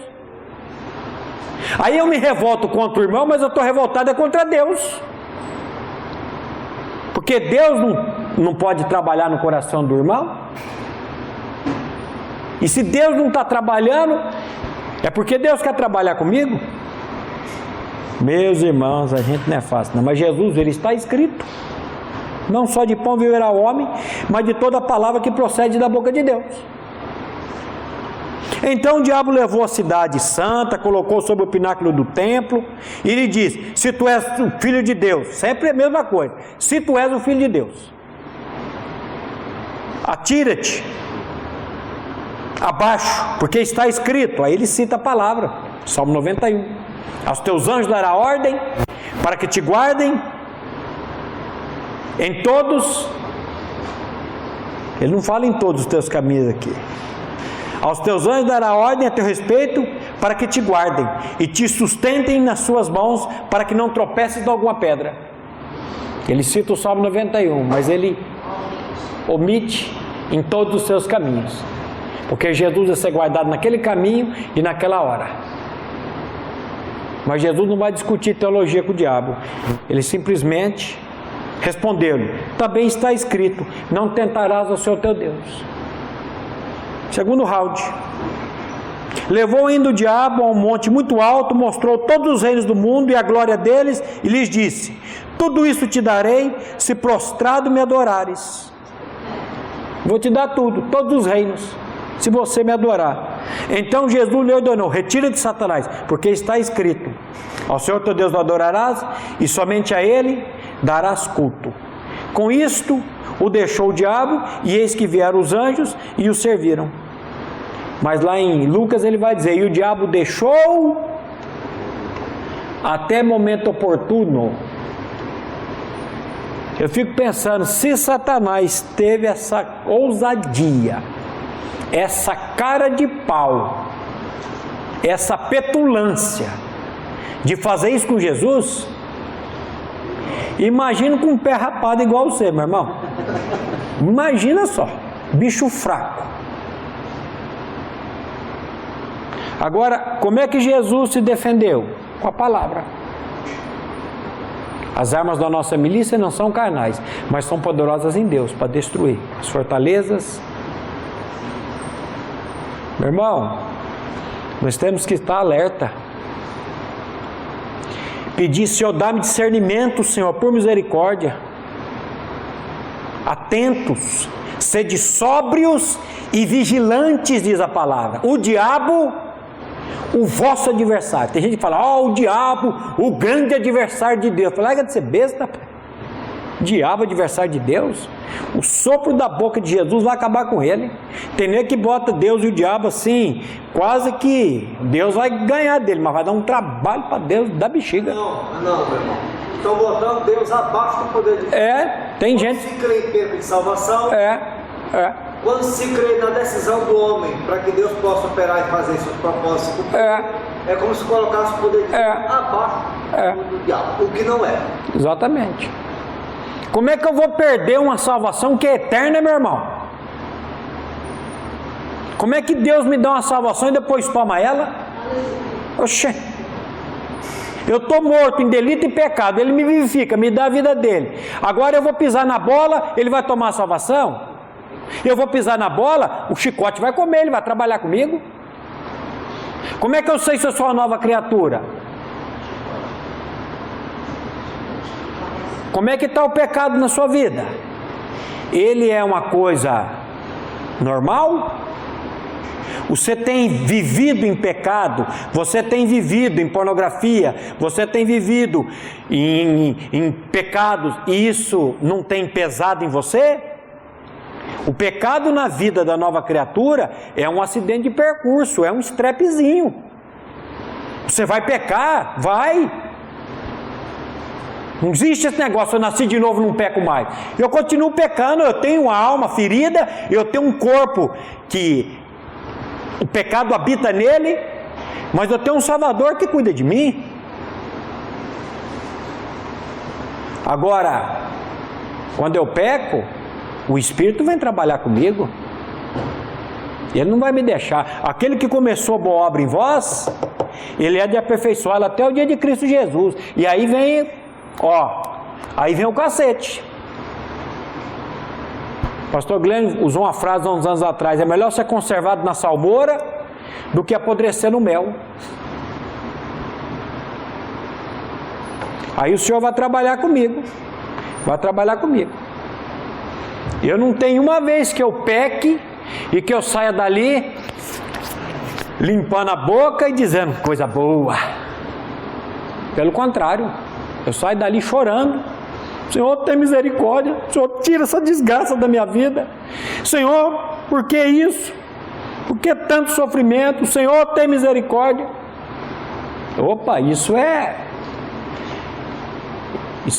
Aí eu me revolto contra o irmão, mas eu estou revoltado contra Deus. Porque Deus não pode trabalhar no coração do irmão. E se Deus não está trabalhando, é porque Deus quer trabalhar comigo? Meus irmãos, a gente não é fácil não. Mas Jesus, ele está escrito: não só de pão viverá o homem, mas de toda a palavra que procede da boca de Deus. Então o diabo levou a cidade santa, colocou sobre o pináculo do templo e lhe disse: se tu és o filho de Deus, sempre é a mesma coisa, se tu és o filho de Deus, atira-te abaixo, porque está escrito. Aí ele cita a palavra, Salmo 91: aos teus anjos dará ordem para que te guardem em todos. Ele não fala em todos os teus caminhos aqui. Aos teus anjos dará ordem a teu respeito para que te guardem e te sustentem nas suas mãos, para que não tropeces de alguma pedra. Ele cita o Salmo 91, mas ele omite em todos os seus caminhos, porque Jesus vai ser guardado naquele caminho e naquela hora. Mas Jesus não vai discutir teologia com o diabo. Ele simplesmente respondeu-lhe: também está escrito: não tentarás ao Senhor teu Deus. Segundo round. Levou ainda o diabo a um monte muito alto, mostrou todos os reinos do mundo e a glória deles, e lhes disse: tudo isso te darei, se prostrado me adorares. Vou te dar tudo, todos os reinos, se você me adorar. Então Jesus lhe ordenou: retira-te, Satanás, porque está escrito: ao Senhor teu Deus o adorarás, e somente a Ele darás culto. Com isto, o deixou o diabo, e eis que vieram os anjos e o serviram. Mas lá em Lucas ele vai dizer, e o diabo deixou até momento oportuno. Eu fico pensando, se Satanás teve essa ousadia, essa cara de pau, essa petulância de fazer isso com Jesus, imagina com um pé rapado igual você, meu irmão. Imagina só, bicho fraco. Agora, como é que Jesus se defendeu? Com a palavra. As armas da nossa milícia não são carnais, mas são poderosas em Deus para destruir as fortalezas. Meu irmão, nós temos que estar alerta. Pedir, Senhor, dá-me discernimento, Senhor, por misericórdia. Atentos, sede sóbrios e vigilantes, diz a palavra. O diabo, o vosso adversário. Tem gente que fala, o diabo, o grande adversário de Deus. Larga de ser besta. Diabo, adversário de Deus. O sopro da boca de Jesus vai acabar com ele. Tem nem que bota Deus e o diabo assim, quase que Deus vai ganhar dele, mas vai dar um trabalho para Deus da bexiga.
Não, meu irmão. Estão botando Deus abaixo do poder de Deus.
Tem
quando
gente.
Se crê em perda de salvação. Quando se crê na decisão do homem para que Deus possa operar e fazer seus propósitos, é como se colocasse o poder de Deus abaixo do diabo, o que não é.
Exatamente. Como é que eu vou perder uma salvação que é eterna, meu irmão? Como é que Deus me dá uma salvação e depois toma ela? Oxê. Eu estou morto em delito e pecado, Ele me vivifica, me dá a vida dele. Agora eu vou pisar na bola, Ele vai tomar a salvação? Eu vou pisar na bola, o chicote vai comer, Ele vai trabalhar comigo? Como é que eu sei se eu sou uma nova criatura? Como é que está o pecado na sua vida? Ele é uma coisa normal? Você tem vivido em pecado? Você tem vivido em pornografia? Você tem vivido em pecados e isso não tem pesado em você? O pecado na vida da nova criatura é um acidente de percurso, é um estrepezinho. Você vai pecar? Vai. Não existe esse negócio, eu nasci de novo, não peco mais. Eu continuo pecando, eu tenho uma alma ferida, eu tenho um corpo que o pecado habita nele, mas eu tenho um Salvador que cuida de mim. Agora, quando eu peco, o Espírito vem trabalhar comigo. Ele não vai me deixar. Aquele que começou a boa obra em vós, Ele é de aperfeiçoá-la até o dia de Cristo Jesus. E aí vem... aí vem o cacete. Pastor Glenn usou uma frase há uns anos atrás: é melhor ser conservado na salmoura do que apodrecer no mel. Aí o Senhor vai trabalhar comigo. Vai trabalhar comigo. Eu não tenho uma vez que eu peque e que eu saia dali limpando a boca e dizendo coisa boa. Pelo contrário, eu saio dali chorando. Senhor, tem misericórdia. Senhor, tira essa desgraça da minha vida. Senhor, por que isso? Por que tanto sofrimento? Senhor, tem misericórdia. Opa, isso é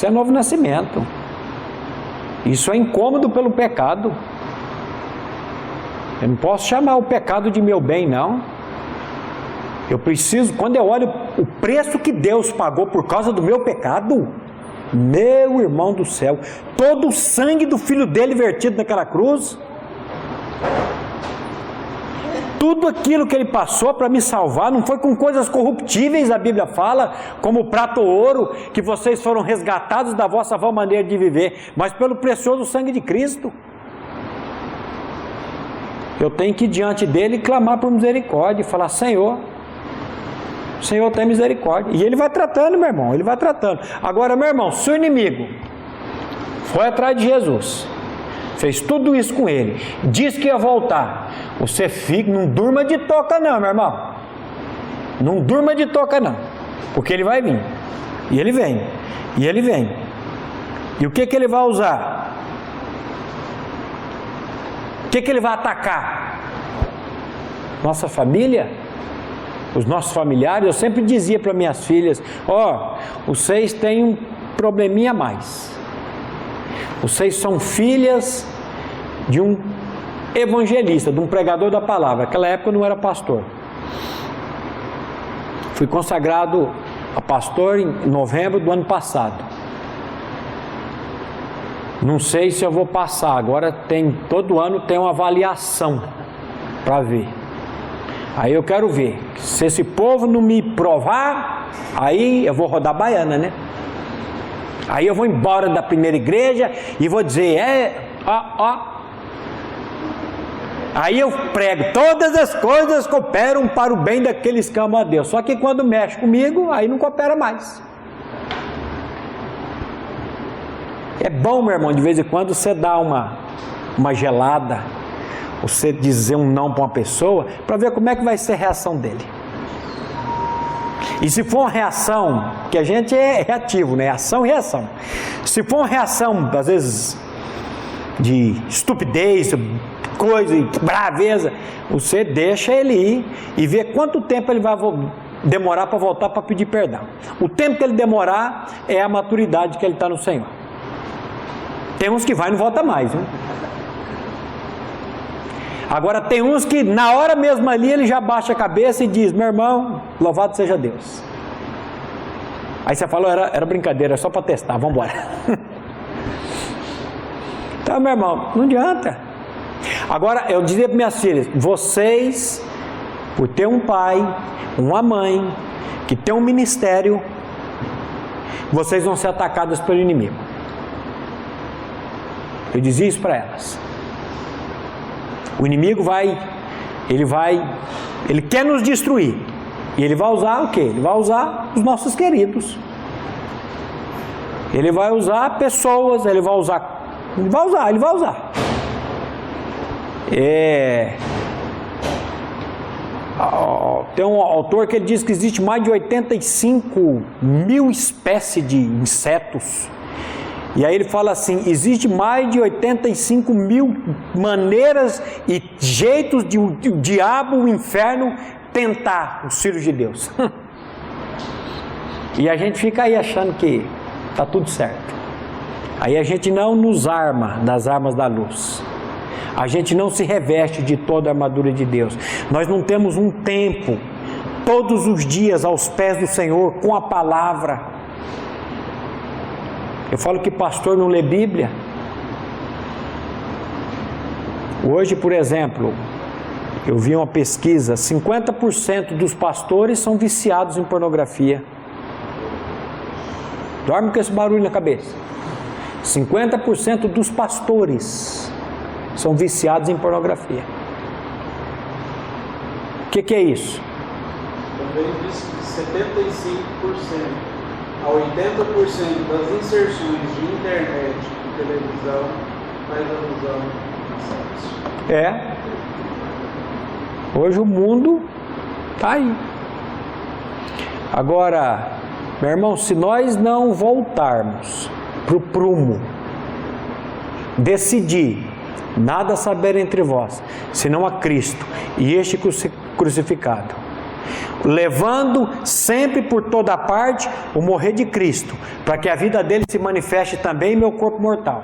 novo nascimento. Isso é incômodo pelo pecado. Eu não posso chamar o pecado de meu bem, não. Eu preciso, quando eu olho o preço que Deus pagou por causa do meu pecado, meu irmão do céu, todo o sangue do filho dele vertido naquela cruz, tudo aquilo que ele passou para me salvar, não foi com coisas corruptíveis, a Bíblia fala, como prata ou ouro, que vocês foram resgatados da vossa vã maneira de viver, mas pelo precioso sangue de Cristo. Eu tenho que ir diante dele e clamar por misericórdia, e falar: Senhor, tem misericórdia. E Ele vai tratando, meu irmão, Ele vai tratando. Agora, meu irmão, se o inimigo foi atrás de Jesus, fez tudo isso com Ele, disse que ia voltar, você fica, não durma de toca não, meu irmão. Não durma de toca não, porque Ele vai vir. E Ele vem. E Ele vem. E o que ele vai usar? O que ele vai atacar? Nossa família? Os nossos familiares? Eu sempre dizia para minhas filhas: vocês têm um probleminha a mais. Vocês são filhas de um evangelista, de um pregador da palavra. Naquela época eu não era pastor. Fui consagrado a pastor em novembro do ano passado. Não sei se eu vou passar. Agora todo ano tem uma avaliação para ver. Aí eu quero ver. Se esse povo não me provar, aí eu vou rodar baiana, né? Aí eu vou embora da primeira igreja e vou dizer: Aí eu prego: todas as coisas cooperam para o bem daqueles que amam a Deus. Só que quando mexe comigo, aí não coopera mais. É bom, meu irmão, de vez em quando você dá uma gelada, você dizer um não para uma pessoa, para ver como é que vai ser a reação dele. E se for uma reação, que a gente é reativo, né? Ação e reação. Se for uma reação, às vezes, de estupidez, coisa, braveza, você deixa ele ir e vê quanto tempo ele vai demorar para voltar para pedir perdão. O tempo que ele demorar é a maturidade que ele está no Senhor. Tem uns que vai e não volta mais, viu? Agora tem uns que na hora mesmo ali ele já baixa a cabeça e diz: meu irmão, louvado seja Deus. Aí você falou: era brincadeira, é só para testar, vamos embora. Então, meu irmão, não adianta. Agora eu dizia para minhas filhas: vocês, por ter um pai, uma mãe que tem um ministério, vocês vão ser atacadas pelo inimigo. Eu dizia isso para elas. O inimigo ele quer nos destruir. E ele vai usar o quê? Ele vai usar os nossos queridos. Ele vai usar pessoas, ele vai usar. Tem um autor que ele diz que existe mais de 85 mil espécies de insetos. E aí ele fala assim: existe mais de 85 mil maneiras e jeitos de o diabo, o inferno, tentar os filhos de Deus. E a gente fica aí achando que está tudo certo. Aí a gente não nos arma das armas da luz. A gente não se reveste de toda a armadura de Deus. Nós não temos um tempo, todos os dias, aos pés do Senhor, com a palavra. Eu falo que pastor não lê Bíblia. Hoje, por exemplo, eu vi uma pesquisa: 50% dos pastores são viciados em pornografia. Dorme com esse barulho na cabeça. 50% dos pastores são viciados em pornografia. O que é isso?
Também diz que 75% a 80% das inserções de internet e televisão faz alusão a sexo.
Hoje o mundo está aí. Agora, meu irmão, se nós não voltarmos para o prumo, decidir nada saber entre vós, senão a Cristo e este crucificado, levando sempre por toda parte o morrer de Cristo, para que a vida dele se manifeste também em meu corpo mortal.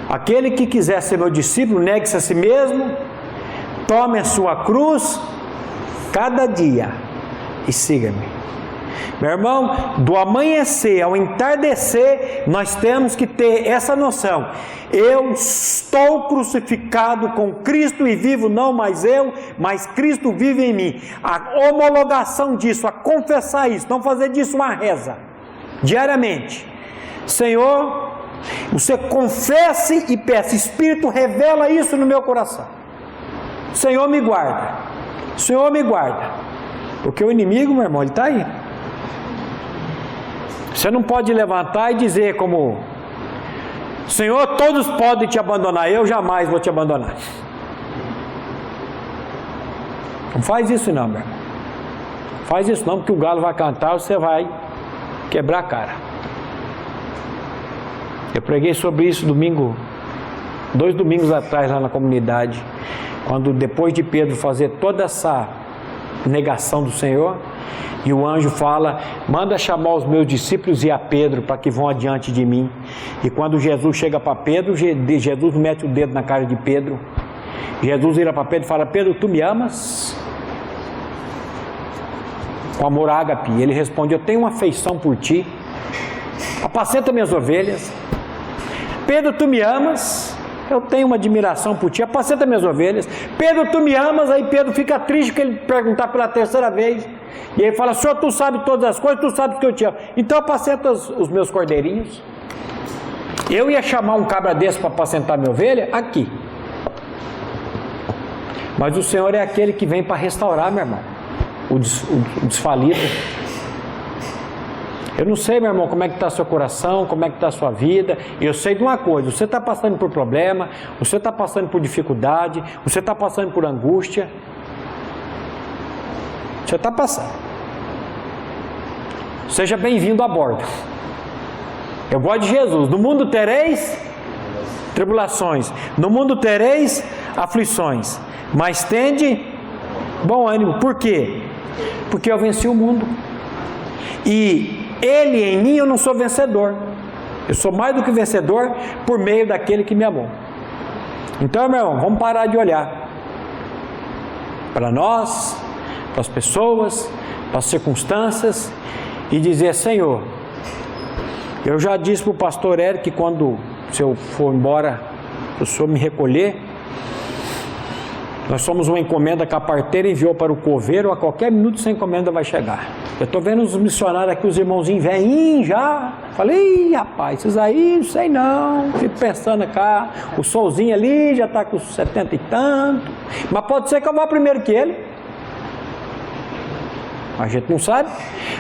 Aquele que quiser ser meu discípulo, negue-se a si mesmo, tome a sua cruz cada dia e siga-me. Meu irmão, do amanhecer ao entardecer, nós temos que ter essa noção: eu estou crucificado com Cristo e vivo não mais eu, mas Cristo vive em mim. A homologação disso, a confessar isso, não fazer disso uma reza diariamente. Senhor, você confesse e peça: Espírito, revela isso no meu coração. Senhor, me guarda. Senhor, me guarda. Porque o inimigo, meu irmão, ele está aí. Você não pode levantar e dizer como: Senhor, todos podem te abandonar, eu jamais vou te abandonar. Não faz isso não, meu irmão. Faz isso não, porque o galo vai cantar e você vai quebrar a cara. Eu preguei sobre isso 2 domingos atrás lá na comunidade, quando depois de Pedro fazer toda essa negação do Senhor, e o anjo fala: manda chamar os meus discípulos e a Pedro para que vão adiante de mim. E quando Jesus chega para Pedro, Jesus mete o dedo na cara de Pedro. Jesus vira para Pedro e fala: Pedro, tu me amas? Com amor ágape. Ele responde: eu tenho uma afeição por ti, apacenta minhas ovelhas. Pedro, tu me amas? Eu tenho uma admiração por ti, apacenta minhas ovelhas. Pedro, tu me amas? Aí Pedro fica triste que ele perguntar pela 3ª vez. E ele fala: Senhor, tu sabe todas as coisas, tu sabes que eu te amo. Então apacenta os meus cordeirinhos. Eu ia chamar um cabra desse para apacentar minha ovelha? Aqui. Mas o Senhor é aquele que vem para restaurar, meu irmão, o desfalido. Eu não sei, meu irmão, como é que está seu coração, como é que está a sua vida. Eu sei de uma coisa: você está passando por problema, você está passando por dificuldade, você está passando por angústia. Você está passando. Seja bem-vindo a bordo. Eu gosto de Jesus. No mundo tereis tribulações, no mundo tereis aflições, mas tende bom ânimo. Por quê? Porque eu venci o mundo. E Ele em mim, eu não sou vencedor. Eu sou mais do que vencedor por meio daquele que me amou. Então, meu irmão, vamos parar de olhar para nós, para as pessoas, para as circunstâncias e dizer: Senhor, eu já disse para o pastor Eric que quando, se eu for embora, o Senhor me recolher, nós somos uma encomenda que a parteira enviou para o coveiro, a qualquer minuto essa encomenda vai chegar. Eu estou vendo os missionários aqui, os irmãozinhos velhinhos já. Falei: ih, rapaz, esses aí, não sei não. Fico pensando cá, o solzinho ali já está com 70 e tanto. Mas pode ser que eu vá primeiro que ele. A gente não sabe.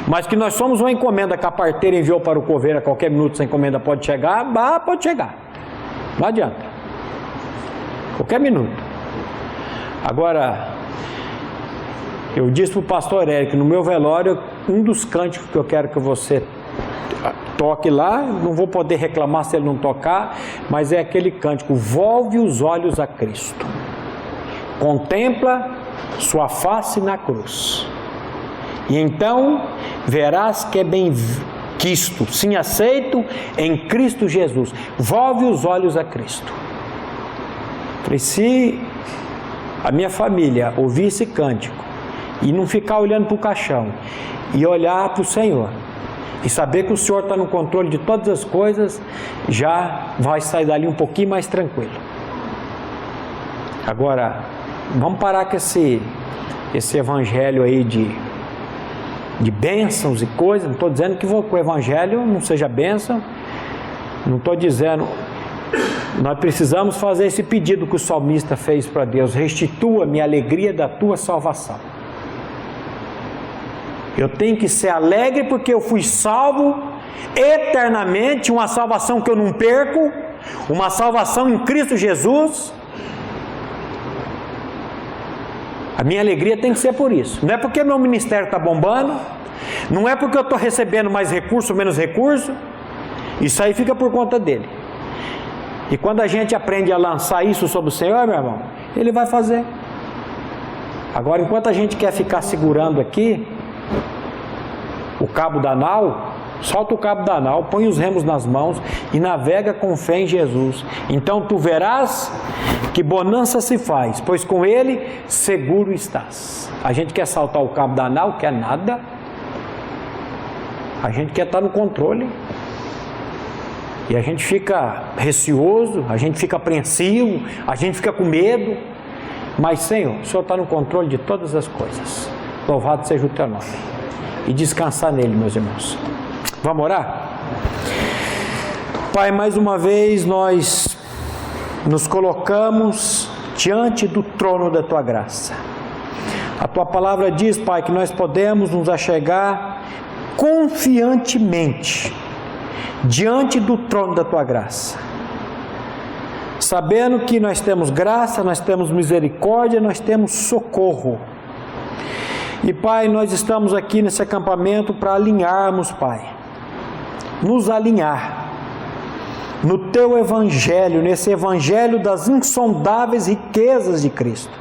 Mas que nós somos uma encomenda que a parteira enviou para o coveiro, a qualquer minuto essa encomenda pode chegar. Pode chegar. Não adianta. Qualquer minuto. Agora, eu disse para o pastor Eric, no meu velório, um dos cânticos que eu quero que você toque lá, não vou poder reclamar se ele não tocar, mas é aquele cântico: volve os olhos a Cristo, contempla sua face na cruz, e então verás que é bem quisto, sim aceito em Cristo Jesus. Volve os olhos a Cristo. Falei: se a minha família ouvir esse cântico e não ficar olhando para o caixão e olhar para o Senhor e saber que o Senhor está no controle de todas as coisas, já vai sair dali um pouquinho mais tranquilo. Agora, vamos parar com esse evangelho aí de bênçãos e coisas. Não estou dizendo que o evangelho não seja bênção, não estou dizendo. Nós precisamos fazer esse pedido que o salmista fez para Deus: restitua-me a alegria da tua salvação. Eu tenho que ser alegre porque eu fui salvo eternamente, uma salvação que eu não perco, uma salvação em Cristo Jesus. A minha alegria tem que ser por isso. Não é porque meu ministério está bombando, não é porque eu estou recebendo mais recurso ou menos recurso. Isso aí fica por conta dele. E quando a gente aprende a lançar isso sobre o Senhor, meu irmão, Ele vai fazer. Agora, enquanto a gente quer ficar segurando aqui o cabo da nau, solta o cabo da nau, põe os remos nas mãos e navega com fé em Jesus. Então tu verás que bonança se faz, pois com Ele seguro estás. A gente quer saltar o cabo da nau, quer nada. A gente quer estar no controle. E a gente fica receoso, a gente fica apreensivo, a gente fica com medo. Mas, Senhor, o Senhor está no controle de todas as coisas. Louvado seja o teu nome. E descansar nele, meus irmãos. Vamos orar? Pai, mais uma vez nós nos colocamos diante do trono da tua graça. A tua palavra diz, Pai, que nós podemos nos achegar confiantemente diante do trono da tua graça, sabendo que nós temos graça, nós temos misericórdia, nós temos socorro. E Pai, nós estamos aqui nesse acampamento para alinharmos, Pai, nos alinhar no teu evangelho, nesse evangelho das insondáveis riquezas de Cristo.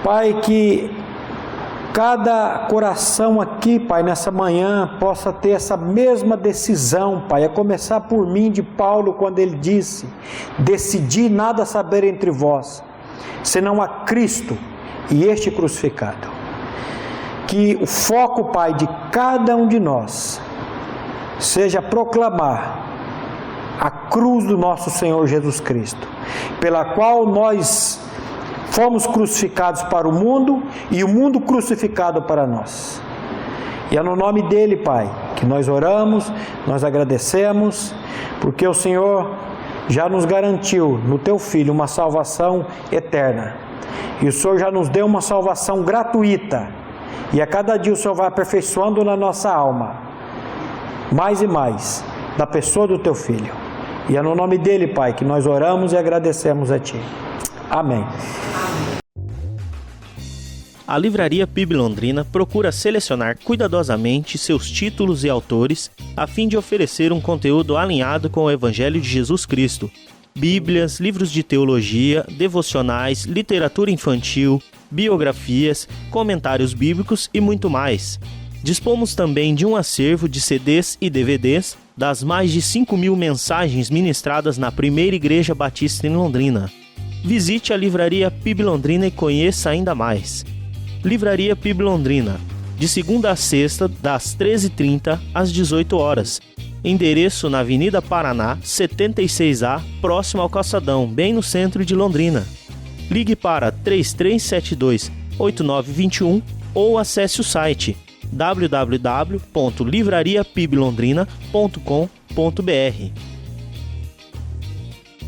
Pai, que cada coração aqui, Pai, nessa manhã, possa ter essa mesma decisão, Pai, a começar por mim, de Paulo, quando ele disse: decidi nada saber entre vós, senão a Cristo e este crucificado. Que o foco, Pai, de cada um de nós seja proclamar a cruz do nosso Senhor Jesus Cristo, pela qual nós fomos crucificados para o mundo e o mundo crucificado para nós. E é no nome dele, Pai, que nós oramos, nós agradecemos, porque o Senhor já nos garantiu no teu Filho uma salvação eterna. E o Senhor já nos deu uma salvação gratuita. E a cada dia o Senhor vai aperfeiçoando na nossa alma, mais e mais, da pessoa do teu Filho. E é no nome dele, Pai, que nós oramos e agradecemos a Ti. Amém.
A Livraria PIB Londrina procura selecionar cuidadosamente seus títulos e autores a fim de oferecer um conteúdo alinhado com o Evangelho de Jesus Cristo. Bíblias, livros de teologia, devocionais, literatura infantil, biografias, comentários bíblicos e muito mais. Dispomos também de um acervo de CDs e DVDs das mais de 5.000 mensagens ministradas na Primeira Igreja Batista em Londrina. Visite a Livraria PIB Londrina e conheça ainda mais. Livraria PIB Londrina, de segunda a sexta, das 13h30 às 18 horas. Endereço na Avenida Paraná, 76A, próximo ao Calçadão, bem no centro de Londrina. Ligue para 3372-8921 ou acesse o site www.livrariapiblondrina.com.br.